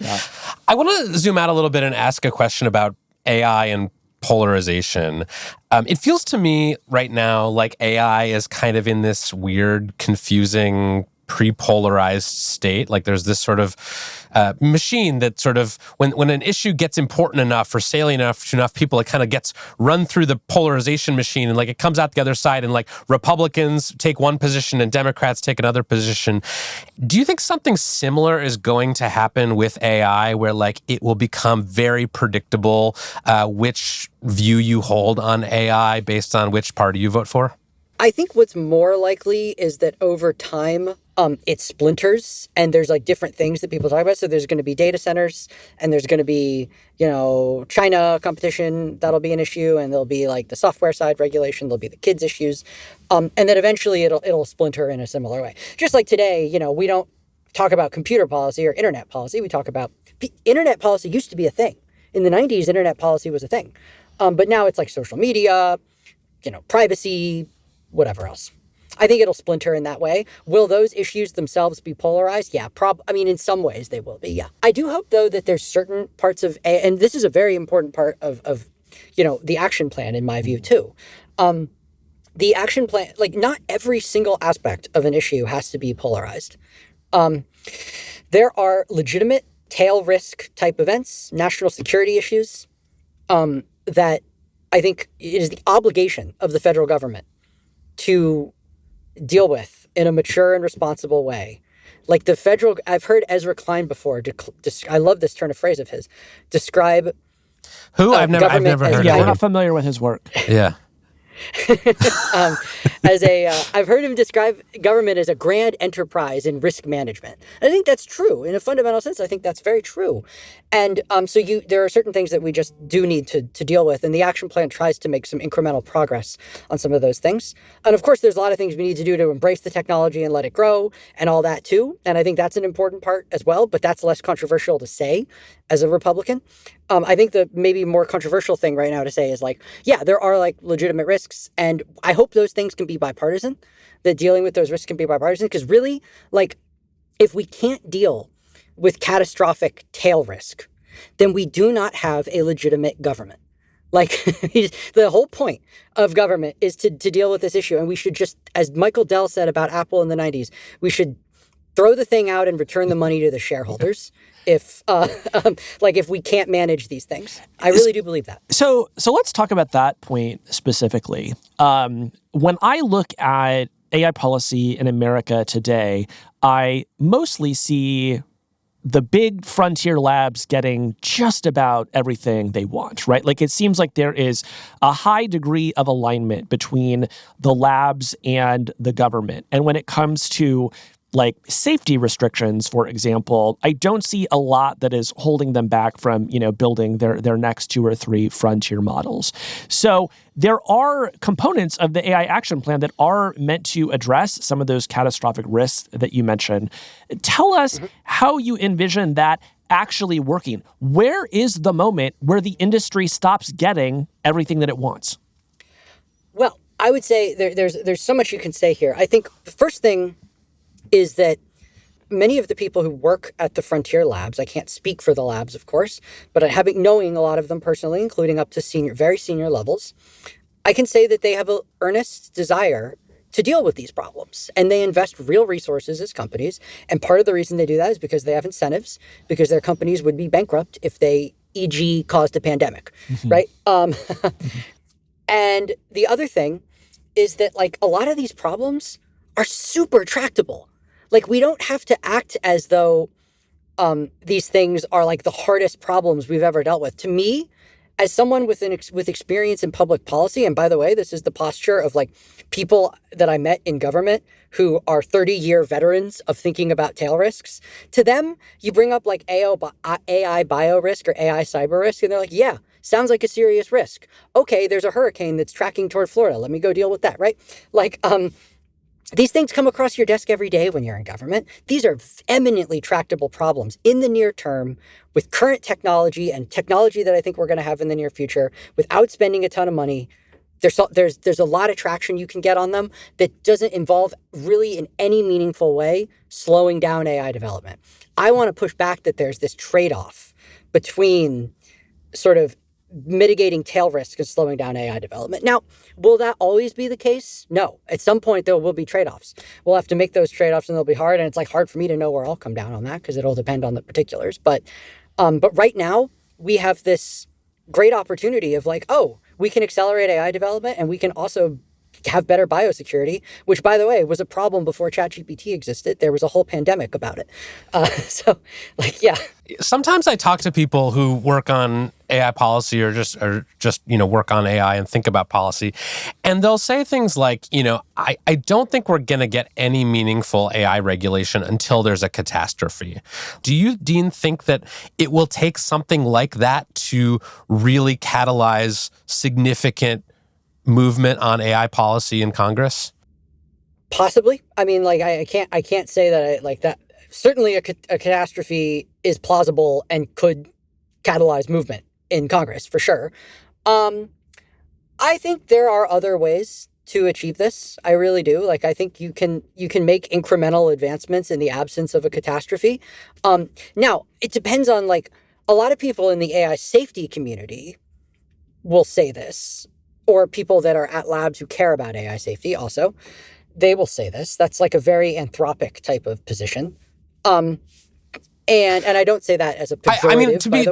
I want to zoom out a little bit and ask a question about AI and polarization. It feels to me right now like AI is kind of in this weird, confusing, pre-polarized state. Like there's this sort of machine that sort of, when an issue gets important enough or salient enough to enough people, it kind of gets run through the polarization machine and it comes out the other side and Republicans take one position and Democrats take another position. Do you think something similar is going to happen with AI where it will become very predictable which view you hold on AI based on which party you vote for? I think what's more likely is that over time, it splinters and there's different things that people talk about. So there's going to be data centers and there's going to be, China competition. That'll be an issue. And there'll be the software side regulation. There'll be the kids issues. And then eventually it'll splinter in a similar way. Just like today, we don't talk about computer policy or internet policy. We talk about internet policy used to be a thing. In the 90s, internet policy was a thing. But now it's social media, privacy, whatever else. I think it'll splinter in that way. Will those issues themselves be polarized? Yeah, in some ways they will be, yeah. I do hope, though, that there's certain parts of, and this is a very important part of the action plan, in my view, too. The action plan, not every single aspect of an issue has to be polarized. There are legitimate tail risk type events, national security issues, that I think it is the obligation of the federal government to deal with in a mature and responsible way. I've heard Ezra Klein before, I love this turn of phrase of his, describe... Who? I've never heard of him. Yeah, we're not familiar with his work. Yeah. I've heard him describe government as a grand enterprise in risk management. And I think that's true. In a fundamental sense, I think that's very true. And so there are certain things that we just do need to deal with. And the action plan tries to make some incremental progress on some of those things. And of course, there's a lot of things we need to do to embrace the technology and let it grow and all that too. And I think that's an important part as well, but that's less controversial to say as a Republican. I think the maybe more controversial thing right now to say is there are legitimate risks. And I hope those things can be bipartisan, that dealing with those risks can be bipartisan. Because really, if we can't deal with catastrophic tail risk, then we do not have a legitimate government. The whole point of government is to deal with this issue. And we should just, as Michael Dell said about Apple in the 90s, we should throw the thing out and return the money to the shareholders if we can't manage these things. I really do believe that. So let's talk about that point specifically. When I look at AI policy in America today, I mostly see the big frontier labs getting just about everything they want, right? Like it seems like there is a high degree of alignment between the labs and the government. And when it comes to like safety restrictions, for example, I don't see a lot that is holding them back from, building their next 2 or 3 frontier models. So there are components of the AI action plan that are meant to address some of those catastrophic risks that you mentioned. Tell us how you envision that actually working. Where is the moment where the industry stops getting everything that it wants? Well, I would say there's so much you can say here. I think the first thing is that many of the people who work at the frontier labs, I can't speak for the labs, of course, but knowing a lot of them personally, including up to very senior levels, I can say that they have an earnest desire to deal with these problems. And they invest real resources as companies. And part of the reason they do that is because they have incentives, because their companies would be bankrupt if they, e.g., caused a pandemic, right? And the other thing is that like a lot of these problems are super tractable. Like we don't have to act as though these things are like the hardest problems we've ever dealt with. To me, as someone with experience in public policy, and by the way, this is the posture of like people that I met in government who are 30-year veterans of thinking about tail risks. To them, you bring up like AI bio risk or AI cyber risk, and they're like, yeah, sounds like a serious risk. Okay, there's a hurricane that's tracking toward Florida. Let me go deal with that, right? Like, these things come across your desk every day when you're in government. These are eminently tractable problems in the near term with current technology and technology that I think we're going to have in the near future without spending a ton of money. There's a lot of traction you can get on them that doesn't involve really in any meaningful way slowing down AI development. I want to push back that there's this trade-off between sort of mitigating tail risk and slowing down AI development. Now, will that always be the case? No. At some point, there will be trade-offs. We'll have to make those trade-offs and they'll be hard. And it's like hard for me to know where I'll come down on that because it'll depend on the particulars. But right now, we have this great opportunity of like, oh, we can accelerate AI development and we can also have better biosecurity, which, by the way, was a problem before ChatGPT existed. There was a whole pandemic about it. Yeah. Sometimes I talk to people who work on AI policy or just work on AI and think about policy, and they'll say things like, I don't think we're going to get any meaningful AI regulation until there's a catastrophe. Do you, Dean, think that it will take something like that to really catalyze significant movement on AI policy in Congress? Possibly. I mean, like I can't say that like that. Certainly, a catastrophe is plausible and could catalyze movement in Congress for sure. I think there are other ways to achieve this. I really do. Like I think you can make incremental advancements in the absence of a catastrophe. Now it depends on like a lot of people in the AI safety community will say this. Or people that are at labs who care about AI safety also, they will say this. That's like a very anthropic type of position. And I don't say that as a pejorative, I mean, to be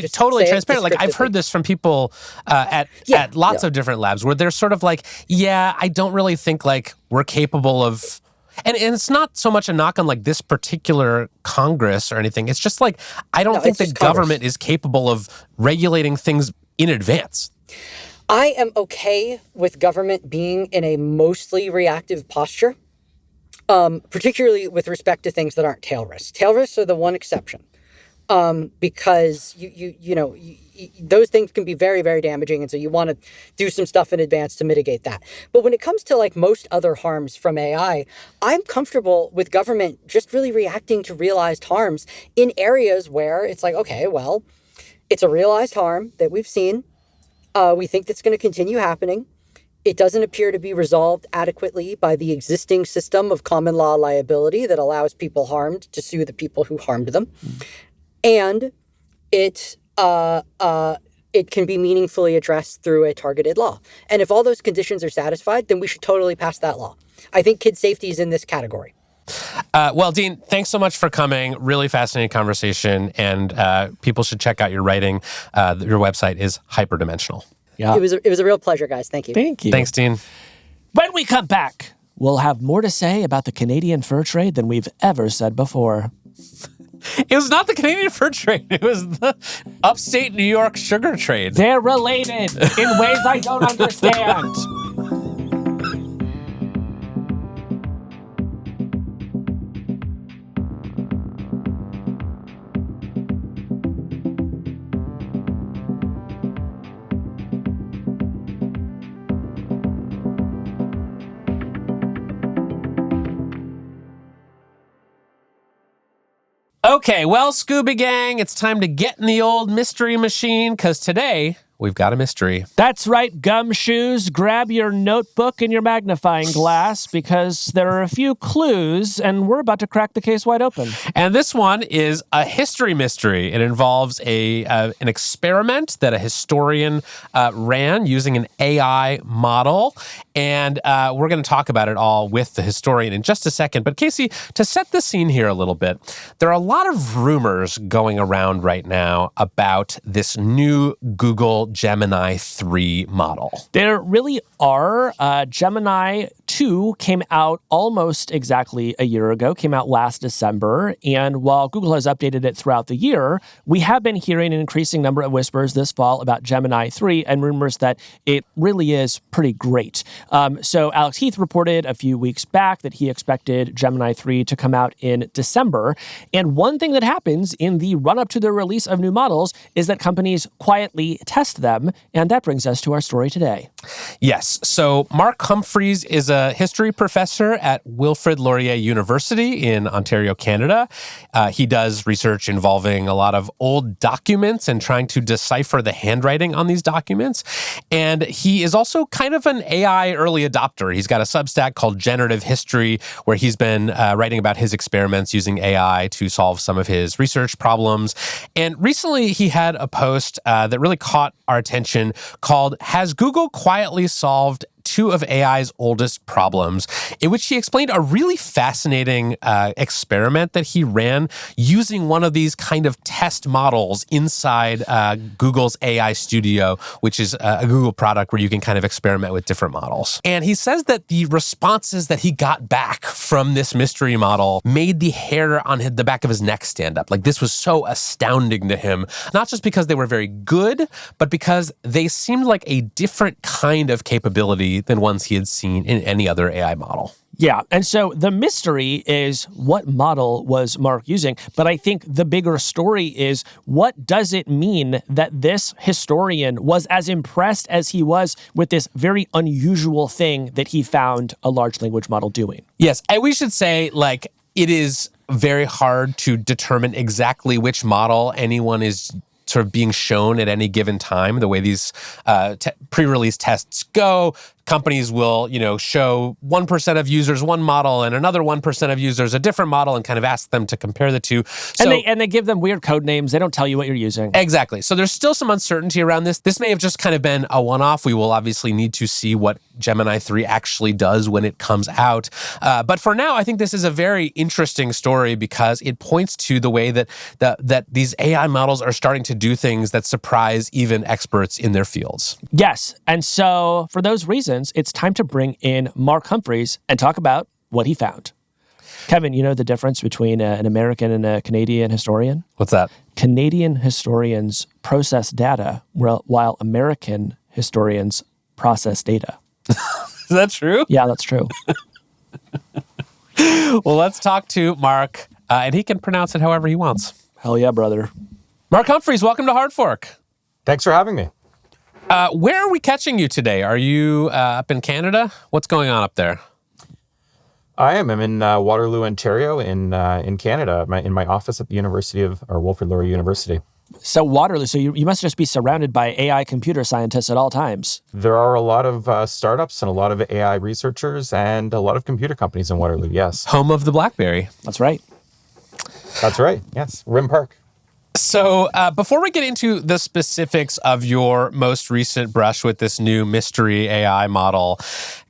totally transparent, like I've heard this from people at lots of different labs where they're sort of like, yeah, I don't really think like we're capable of, and it's not so much a knock on like this particular Congress or anything. It's just like, I don't think the government is capable of regulating things in advance. I am okay with government being in a mostly reactive posture, particularly with respect to things that aren't tail risks. Tail risks are the one exception, because those things can be very, very damaging, and so you want to do some stuff in advance to mitigate that. But when it comes to like most other harms from AI, I'm comfortable with government just really reacting to realized harms in areas where it's like, okay, well, it's a realized harm that we've seen. We think that's going to continue happening. It doesn't appear to be resolved adequately by the existing system of common law liability that allows people harmed to sue the people who harmed them. And it can be meaningfully addressed through a targeted law. And if all those conditions are satisfied, then we should totally pass that law. I think kid safety is in this category. Well, Dean, thanks so much for coming. Really fascinating conversation, and people should check out your writing. Your website is hyperdimensional. Yeah. It was a real pleasure, guys. Thank you. Thank you. Thanks, Dean. When we come back, we'll have more to say about the Canadian fur trade than we've ever said before. It was not the Canadian fur trade. It was the upstate New York sugar trade. They're related in ways I don't understand. Okay, well, Scooby Gang, it's time to get in the old mystery machine, because today we've got a mystery. That's right, gumshoes. Grab your notebook and your magnifying glass, because there are a few clues, and we're about to crack the case wide open. And this one is a history mystery. It involves an experiment that a historian ran using an AI model. And we're going to talk about it all with the historian in just a second. But Casey, to set the scene here a little bit, there are a lot of rumors going around right now about this new Google Gemini 3 model. There really are. Gemini 2 came out almost exactly a year ago, came out last December. And while Google has updated it throughout the year, we have been hearing an increasing number of whispers this fall about Gemini 3 and rumors that it really is pretty great. So Alex Heath reported a few weeks back that he expected Gemini 3 to come out in December. And one thing that happens in the run-up to the release of new models is that companies quietly test them. And that brings us to our story today. Yes. So Mark Humphries is a history professor at Wilfrid Laurier University in Ontario, Canada. He does research involving a lot of old documents and trying to decipher the handwriting on these documents. And he is also kind of an AI early adopter. He's got a Substack called Generative History, where he's been writing about his experiments using AI to solve some of his research problems. And recently he had a post that really caught our attention called "Has Google Quietly Solved Two of AI's Oldest Problems?" in which he explained a really fascinating experiment that he ran using one of these kind of test models inside Google's AI Studio, which is a Google product where you can kind of experiment with different models. And he says that the responses that he got back from this mystery model made the hair on the back of his neck stand up. Like, this was so astounding to him, not just because they were very good, but because they seemed like a different kind of capability than ones he had seen in any other AI model. Yeah, and so the mystery is, what model was Mark using? But I think the bigger story is, what does it mean that this historian was as impressed as he was with this very unusual thing that he found a large language model doing? Yes, and we should say, like, it is very hard to determine exactly which model anyone is sort of being shown at any given time. The way these pre-release tests go, companies will, show 1% of users one model and another 1% of users a different model and kind of ask them to compare the two. So, and they give them weird code names. They don't tell you what you're using. Exactly. So there's still some uncertainty around this. This may have just kind of been a one-off. We will obviously need to see what Gemini 3 actually does when it comes out. But for now, I think this is a very interesting story because it points to the way that these AI models are starting to do things that surprise even experts in their fields. Yes. And so for those reasons, it's time to bring in Mark Humphries and talk about what he found. Kevin, you know the difference between an American and a Canadian historian? What's that? Canadian historians process data, while American historians process data. Is that true? Yeah, that's true. Well, let's talk to Mark, and he can pronounce it however he wants. Hell yeah, brother. Mark Humphries, welcome to Hard Fork. Thanks for having me. Where are we catching you today? Are you up in Canada? What's going on up there? I'm in Waterloo, Ontario, in Canada, in my office at the Wilfrid Laurier University. So Waterloo, so you must just be surrounded by AI computer scientists at all times. There are a lot of startups and a lot of AI researchers and a lot of computer companies in Waterloo, yes. Home of the BlackBerry. That's right. That's right, yes. Rim Park. So before we get into the specifics of your most recent brush with this new mystery AI model,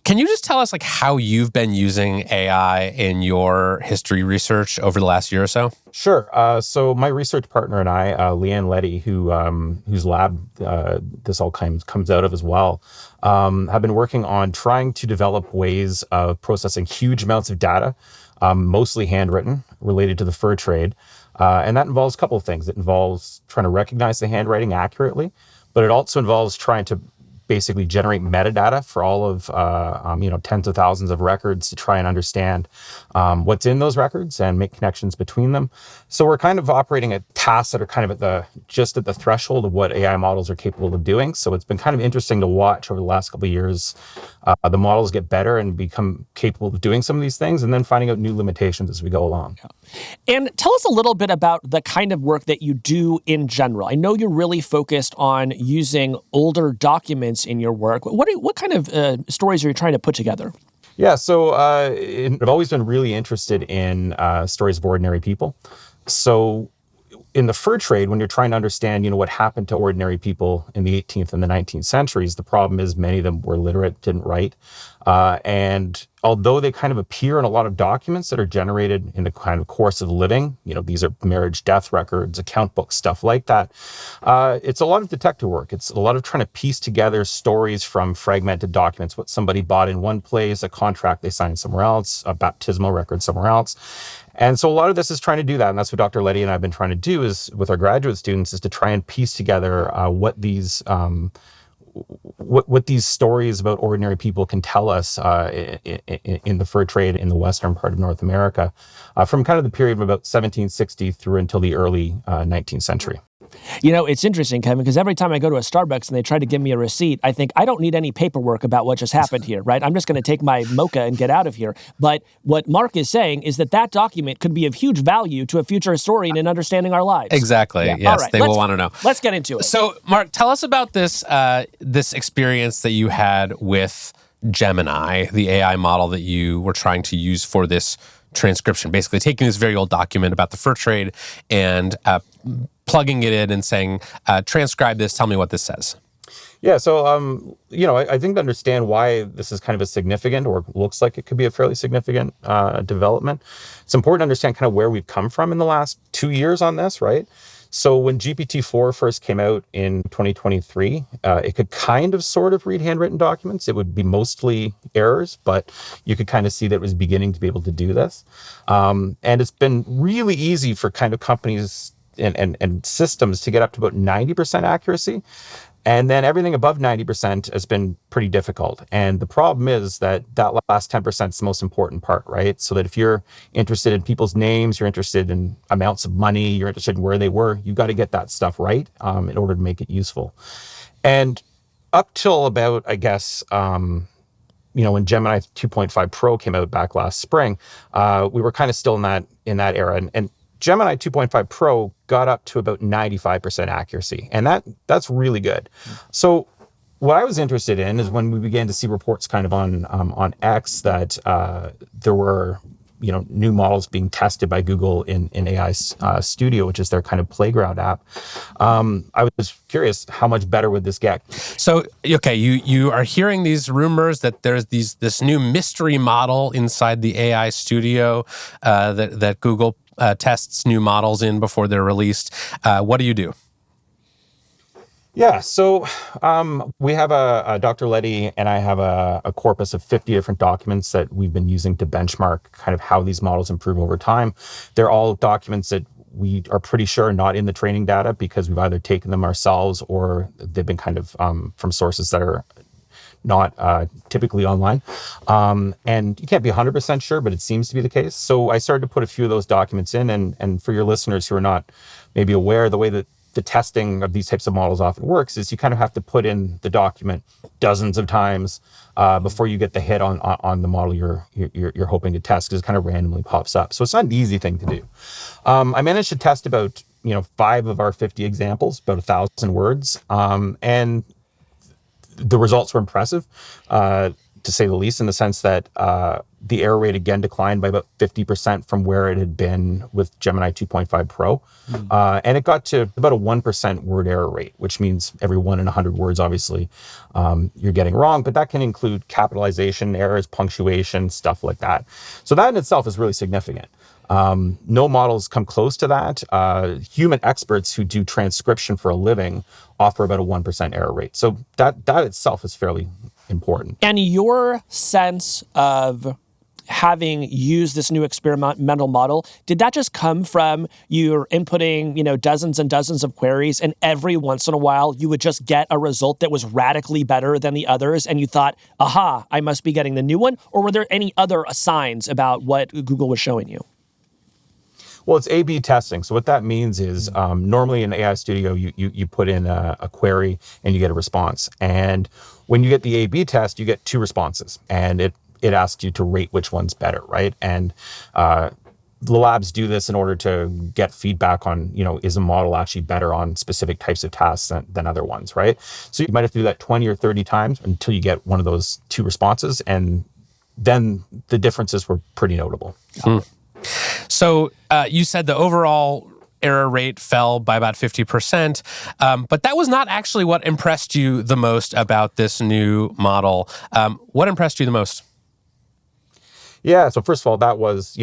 Can you just tell us like how you've been using AI in your history research over the last year or so? Sure. So my research partner and I, Leanne Letty, whose lab this all comes out of as well, have been working on trying to develop ways of processing huge amounts of data, mostly handwritten, related to the fur trade. And that involves a couple of things. It involves trying to recognize the handwriting accurately, but it also involves trying to basically generate metadata for all of tens of thousands of records to try and understand what's in those records and make connections between them. So we're kind of operating at tasks that are kind of at the threshold of what AI models are capable of doing. So it's been kind of interesting to watch over the last couple of years the models get better and become capable of doing some of these things, and then finding out new limitations as we go along. Yeah. And tell us a little bit about the kind of work that you do in general. I know you're really focused on using older documents in your work. What kind of stories are you trying to put together? Yeah, so I've always been really interested in stories of ordinary people. So in the fur trade, when you're trying to understand, what happened to ordinary people in the 18th and the 19th centuries, the problem is many of them were literate, didn't write. And although they kind of appear in a lot of documents that are generated in the kind of course of living, these are marriage, death records, account books, stuff like that. It's a lot of detective work. It's a lot of trying to piece together stories from fragmented documents, what somebody bought in one place, a contract they signed somewhere else, a baptismal record somewhere else. And so a lot of this is trying to do that. And that's what Dr. Letty and I have been trying to do is with our graduate students is to try and piece together what these stories about ordinary people can tell us in the fur trade in the western part of North America from kind of the period of about 1760 through until the early 19th century. It's interesting, Kevin, because every time I go to a Starbucks and they try to give me a receipt, I think I don't need any paperwork about what just happened here, right? I'm just going to take my mocha and get out of here. But what Mark is saying is that document could be of huge value to a future historian in understanding our lives. Exactly. Yeah. Yes, all right. They will want to know. Let's get into it. So, Mark, tell us about this experience that you had with Gemini, the AI model that you were trying to use for this transcription, basically taking this very old document about the fur trade and plugging it in and saying, transcribe this, tell me what this says. Yeah, so, I think to understand why this is kind of a significant or looks like it could be a fairly significant development, it's important to understand kind of where we've come from in the last 2 years on this, right? So when GPT-4 first came out in 2023, it could kind of sort of read handwritten documents. It would be mostly errors, but you could kind of see that it was beginning to be able to do this. And it's been really easy for kind of companies and systems to get up to about 90% accuracy. And then everything above 90% has been pretty difficult. And the problem is that last 10% is the most important part, right? So that if you're interested in people's names, you're interested in amounts of money, you're interested in where they were, you've got to get that stuff right in order to make it useful. And up till about, I guess, when Gemini 2.5 Pro came out back last spring, we were kind of still in that era. And Gemini 2.5 Pro got up to about 95% accuracy, and that's really good. So what I was interested in is when we began to see reports kind of on X that there were new models being tested by Google in AI Studio, which is their kind of playground app. I was curious, how much better would this get? So, okay, you are hearing these rumors that there's this new mystery model inside the AI Studio that Google tests new models in before they're released. What do you do? Yeah, so we have a Dr. Letty and I have a corpus of 50 different documents that we've been using to benchmark kind of how these models improve over time. They're all documents that we are pretty sure are not in the training data because we've either taken them ourselves or they've been kind of from sources that are not typically online. And you can't be 100% sure, but it seems to be the case. So I started to put a few of those documents in. And for your listeners who are not maybe aware, the way that the testing of these types of models often works is you kind of have to put in the document dozens of times before you get the hit on the model you're hoping to test, because it kind of randomly pops up. So it's not an easy thing to do. I managed to test about 5 of our 50 examples, about 1,000 words, and the results were impressive. To to say the least, in the sense that the error rate again declined by about 50% from where it had been with Gemini 2.5 Pro. And it got to about a 1% word error rate, which means every 1 in 100 words, obviously, you're getting wrong. But that can include capitalization errors, punctuation, stuff like that. So that in itself is really significant. No models come close to that. Human experts who do transcription for a living offer about a 1% error rate. So that itself is fairly important. And your sense of having used this new experimental model, did that just come from you inputting, dozens and dozens of queries, and every once in a while you would just get a result that was radically better than the others, and you thought, aha, I must be getting the new one? Or were there any other signs about what Google was showing you? Well, it's A/B testing. So what that means is normally in AI Studio, you put in a query and you get a response. And when you get the A/B test, you get 2 responses, and it asks you to rate which one's better, right? And the labs do this in order to get feedback on, is a model actually better on specific types of tasks than other ones, right? So you might have to do that 20 or 30 times until you get one of those 2 responses. And then the differences were pretty notable. So you said the overall error rate fell by about 50%, but that was not actually what impressed you the most about this new model. What impressed you the most? Yeah, so first of all, that was,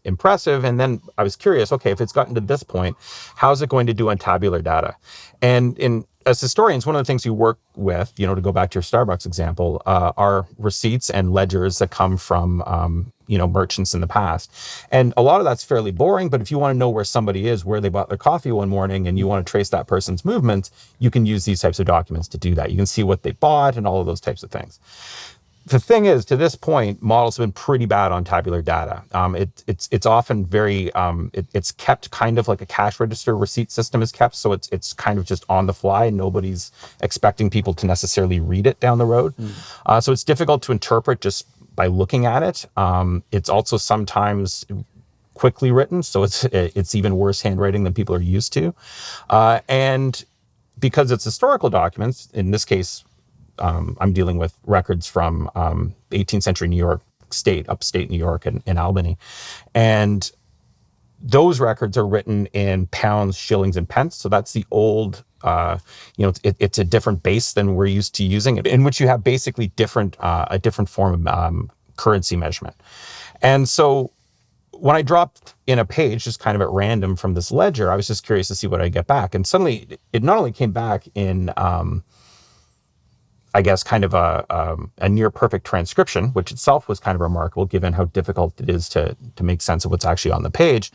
impressive. And then I was curious, okay, if it's gotten to this point, how's it going to do on tabular data? And as historians, one of the things you work with, to go back to your Starbucks example, are receipts and ledgers that come from, merchants in the past. And a lot of that's fairly boring, but if you want to know where somebody is, where they bought their coffee one morning, and you want to trace that person's movements, you can use these types of documents to do that. You can see what they bought and all of those types of things. The thing is, to this point, models have been pretty bad on tabular data. It's often very, it's kept kind of like a cash register receipt system is kept. So it's kind of just on the fly, and nobody's expecting people to necessarily read it down the road. So it's difficult to interpret just by looking at it. It's also sometimes quickly written, so it's even worse handwriting than people are used to. And because it's historical documents, in this case, I'm dealing with records from 18th century New York State, upstate New York and Albany. And those records are written in pounds, shillings, and pence. So that's the old, it's a different base than we're used to using, in which you have basically a different form of currency measurement. And so when I dropped in a page just kind of at random from this ledger, I was just curious to see what I get back. And suddenly it not only came back in, I guess, kind of a near perfect transcription, which itself was kind of remarkable given how difficult it is to make sense of what's actually on the page.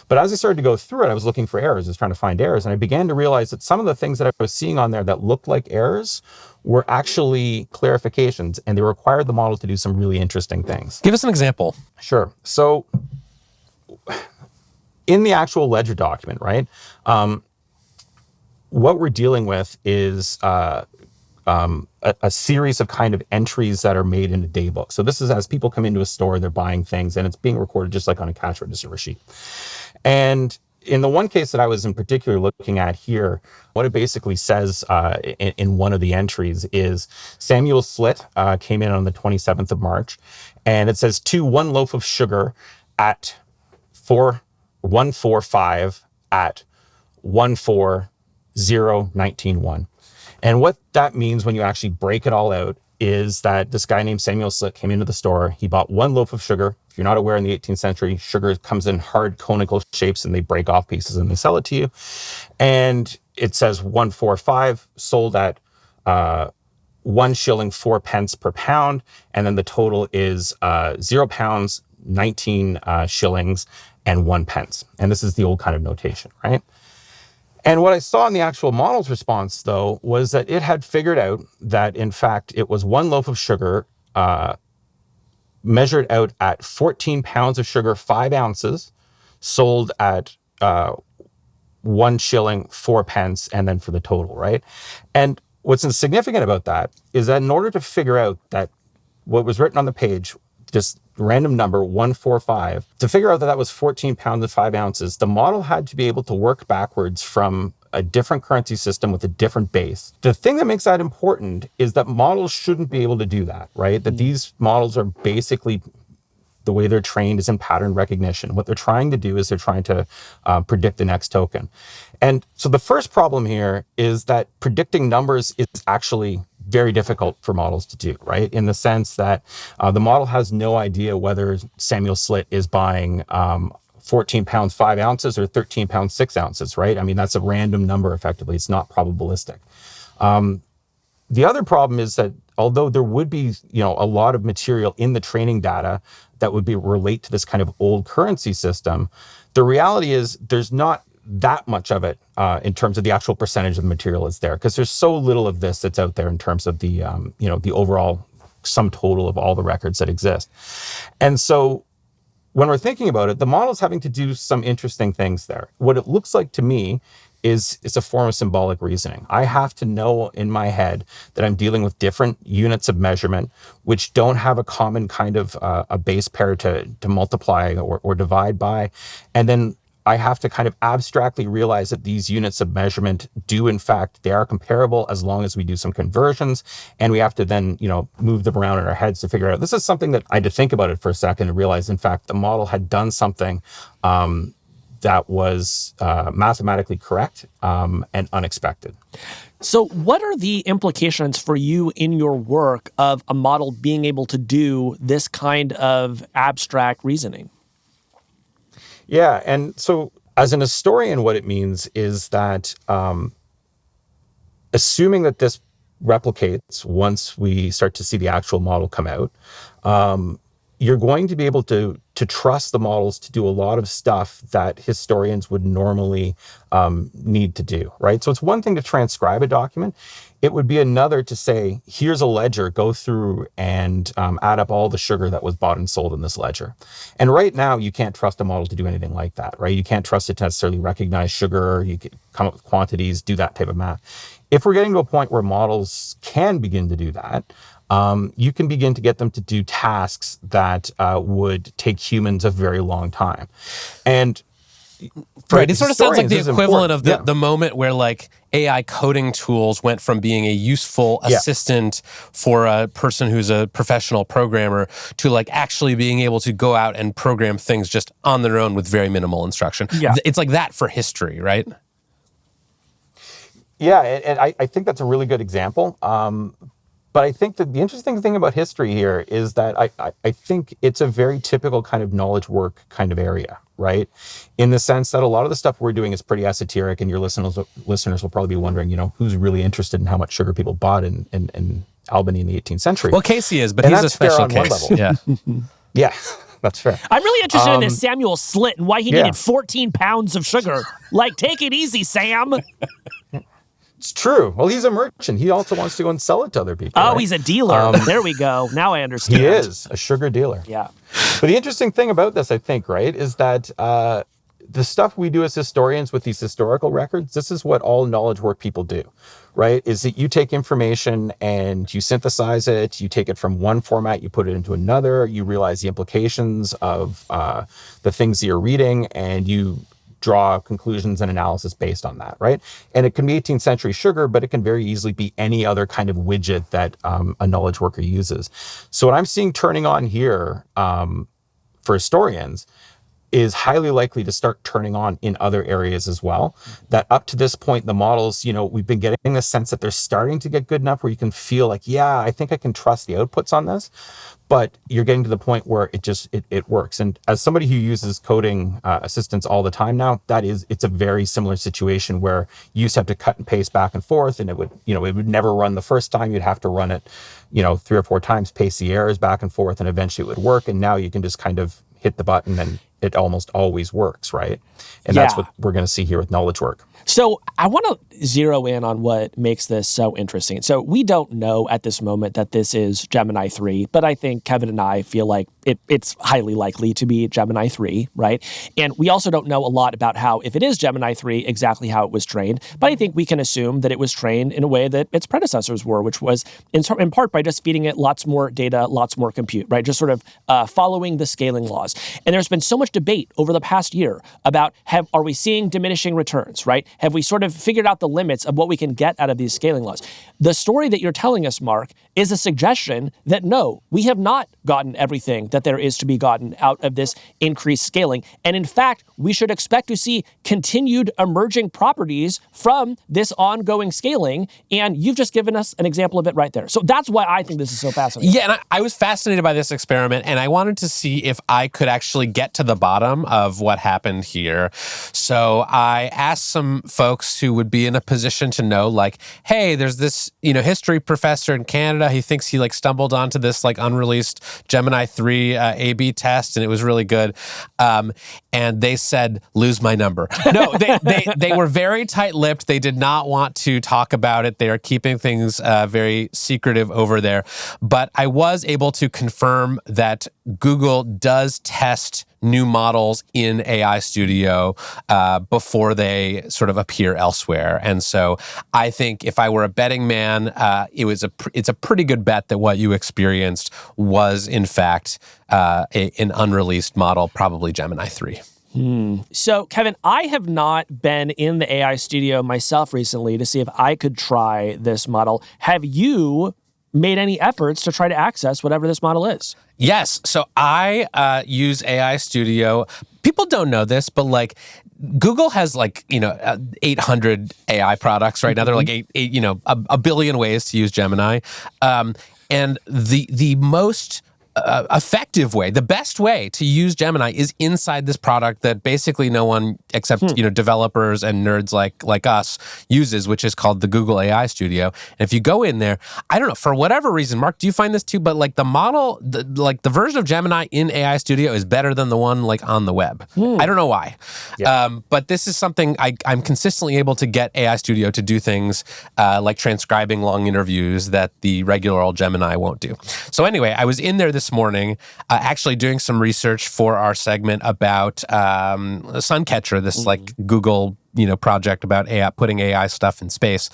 But as I started to go through it, I was looking for errors. I was trying to find errors. And I began to realize that some of the things that I was seeing on there that looked like errors were actually clarifications, and they required the model to do some really interesting things. Give us an example. Sure. So in the actual ledger document, right, what we're dealing with is a series of kind of entries that are made in a day book. So this is as people come into a store, they're buying things, and it's being recorded just like on a cash register receipt. And in the one case that I was in particular looking at here, what it basically says in one of the entries is Samuel Slit came in on the 27th of March, and it says to 1 loaf of sugar at 145 at 140.19.1. And what that means when you actually break it all out is that this guy named Samuel Slit came into the store. He bought 1 loaf of sugar. If you're not aware, in the 18th century, sugar comes in hard conical shapes, and they break off pieces and they sell it to you. And it says 145, sold at 1 shilling 4 pence per pound. And then the total is 0 pounds, 19 shillings, and 1 pence. And this is the old kind of notation, right? And what I saw in the actual model's response, though, was that it had figured out that, in fact, it was 1 loaf of sugar measured out at 14 pounds of sugar, 5 ounces, sold at 1 shilling, 4 pence, and then for the total, right? And what's significant about that is that in order to figure out that what was written on the page, just random number 145, to figure out that that was 14 pounds and 5 ounces, the model had to be able to work backwards from a different currency system with a different base. The thing that makes that important is that models shouldn't be able to do that, right? That these models are basically, the way they're trained is in pattern recognition. What they're trying to do is they're trying to predict the next token. And so the first problem here is that predicting numbers is actually very difficult for models to do, right? In the sense that the model has no idea whether Samuel Slit is buying 14 pounds 5 ounces or 13 pounds 6 ounces, right? I mean, that's a random number effectively. It's not probabilistic. The other problem is that although there would be, a lot of material in the training data that would relate to this kind of old currency system, the reality is there's not that much of it in terms of the actual percentage of the material is there, because there's so little of this that's out there in terms of the, the overall sum total of all the records that exist. And so when we're thinking about it, the model's having to do some interesting things there. What it looks like to me is it's a form of symbolic reasoning. I have to know in my head that I'm dealing with different units of measurement which don't have a common kind of a base pair to multiply or divide by. And then I have to kind of abstractly realize that these units of measurement do, in fact, they are comparable as long as we do some conversions. And we have to then, move them around in our heads to figure out. This is something that I had to think about it for a second and realize, in fact, the model had done something that was mathematically correct and unexpected. So what are the implications for you in your work of a model being able to do this kind of abstract reasoning? Yeah, and so as an historian, what it means is that assuming that this replicates once we start to see the actual model come out, you're going to be able to trust the models to do a lot of stuff that historians would normally need to do, right? So it's one thing to transcribe a document. It would be another to say, here's a ledger, go through and add up all the sugar that was bought and sold in this ledger. And right now, you can't trust a model to do anything like that, right? You can't trust it to necessarily recognize sugar, you can come up with quantities, do that type of math. If we're getting to a point where models can begin to do that, you can begin to get them to do tasks that would take humans a very long time. And right, it sort of sounds like the equivalent of the moment where like AI coding tools went from being a useful assistant for a person who's a professional programmer to like actually being able to go out and program things just on their own with very minimal instruction. Yeah. It's like that for history, right? Yeah, and I think that's a really good example. But I think that the interesting thing about history here is that I think it's a very typical kind of knowledge work kind of area, right? In the sense that a lot of the stuff we're doing is pretty esoteric, and your listeners will probably be wondering, who's really interested in how much sugar people bought in Albany in the 18th century. Well, Casey is, but he's a special case. Yeah. Yeah, that's fair. I'm really interested in this Samuel Slit and why he needed 14 pounds of sugar. Like, take it easy, Sam. It's true. Well, he's a merchant. He also wants to go and sell it to other people. Oh, right? He's a dealer. There we go. Now I understand. He is a sugar dealer. Yeah. But the interesting thing about this, I think, right, is that the stuff we do as historians with these historical records, this is what all knowledge work people do, right? Is that you take information and you synthesize it, you take it from one format, you put it into another, you realize the implications of the things that you're reading, and you draw conclusions and analysis based on that, right? And it can be 18th century sugar, but it can very easily be any other kind of widget that a knowledge worker uses. So what I'm seeing turning on here for historians is highly likely to start turning on in other areas as well. That up to this point, the models, we've been getting the sense that they're starting to get good enough where you can feel like, yeah, I think I can trust the outputs on this. But you're getting to the point where it works. And as somebody who uses coding assistants all the time now, it's a very similar situation where you used to have to cut and paste back and forth, and it would never run the first time. You'd have to run it, 3 or 4 times, paste the errors back and forth, and eventually it would work. And now you can just kind of hit the button and it almost always works, right? And that's what we're going to see here with knowledge work. So I want to zero in on what makes this so interesting. So we don't know at this moment that this is Gemini 3, but I think Kevin and I feel like it's highly likely to be Gemini 3, right? And we also don't know a lot about how, if it is Gemini 3, exactly how it was trained. But I think we can assume that it was trained in a way that its predecessors were, which was in part by just feeding it lots more data, lots more compute, right? Just sort of following the scaling laws. And there's been so much much debate over the past year about are we seeing diminishing returns, right? Have we sort of figured out the limits of what we can get out of these scaling laws? The story that you're telling us, Mark, is a suggestion that no, we have not gotten everything that there is to be gotten out of this increased scaling. And in fact, we should expect to see continued emerging properties from this ongoing scaling. And you've just given us an example of it right there. So that's why I think this is so fascinating. Yeah, and I was fascinated by this experiment, and I wanted to see if I could actually get to the bottom of what happened here. So I asked some folks who would be in a position to know, like, hey, there's this, history professor in Canada. He thinks he stumbled onto this unreleased Gemini 3 A/B test, and it was really good. And they said, lose my number. No, they were very tight-lipped. They did not want to talk about it. They are keeping things very secretive over there. But I was able to confirm that Google does test new models in AI Studio before they sort of appear elsewhere. And so I think if I were a betting man, it's a pretty good bet that what you experienced was, in fact, an unreleased model, probably Gemini 3. So, Kevin, I have not been in the AI Studio myself recently to see if I could try this model. Have you made any efforts to try to access whatever this model is? Yes. So I use AI Studio. People don't know this, but Google has 800 AI products right now. They're a billion ways to use Gemini. And the most effective way, the best way to use Gemini is inside this product that basically no one except developers and nerds like us uses, which is called the Google AI Studio. And if you go in there, I don't know, for whatever reason, Mark, do you find this too? But the model, the version of Gemini in AI Studio is better than the one on the web. I don't know why. Yeah. But this is something I'm consistently able to get AI Studio to do things like transcribing long interviews that the regular old Gemini won't do. So anyway, I was in there this morning, actually doing some research for our segment about Suncatcher, this Google project about AI, putting AI stuff in space.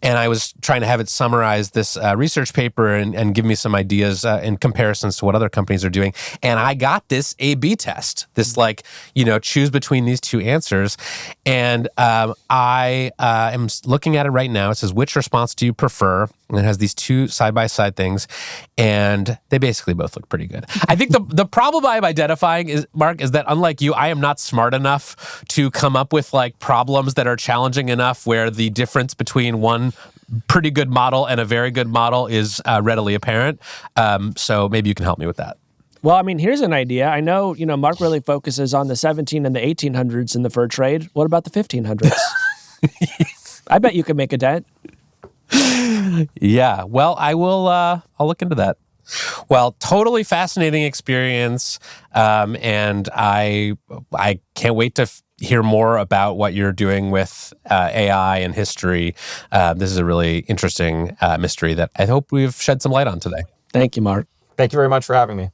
And I was trying to have it summarize this research paper and give me some ideas in comparisons to what other companies are doing. And I got this A/B test, this choose between these two answers. And I am looking at it right now. It says, which response do you prefer? And it has these two side-by-side things, and they basically both look pretty good. I think the problem I'm identifying Mark, is that unlike you, I am not smart enough to come up with problems that are challenging enough where the difference between one pretty good model and a very good model is readily apparent. So maybe you can help me with that. Well, I mean, here's an idea. I know, Mark really focuses on the 17 and the 1800s in the fur trade. What about the 1500s? I bet you could make a dent. Yeah, well, I'll look into that. Well, totally fascinating experience, and I can't wait to hear more about what you're doing with AI and history. This is a really interesting mystery that I hope we've shed some light on today. Thank you, Mark. Thank you very much for having me.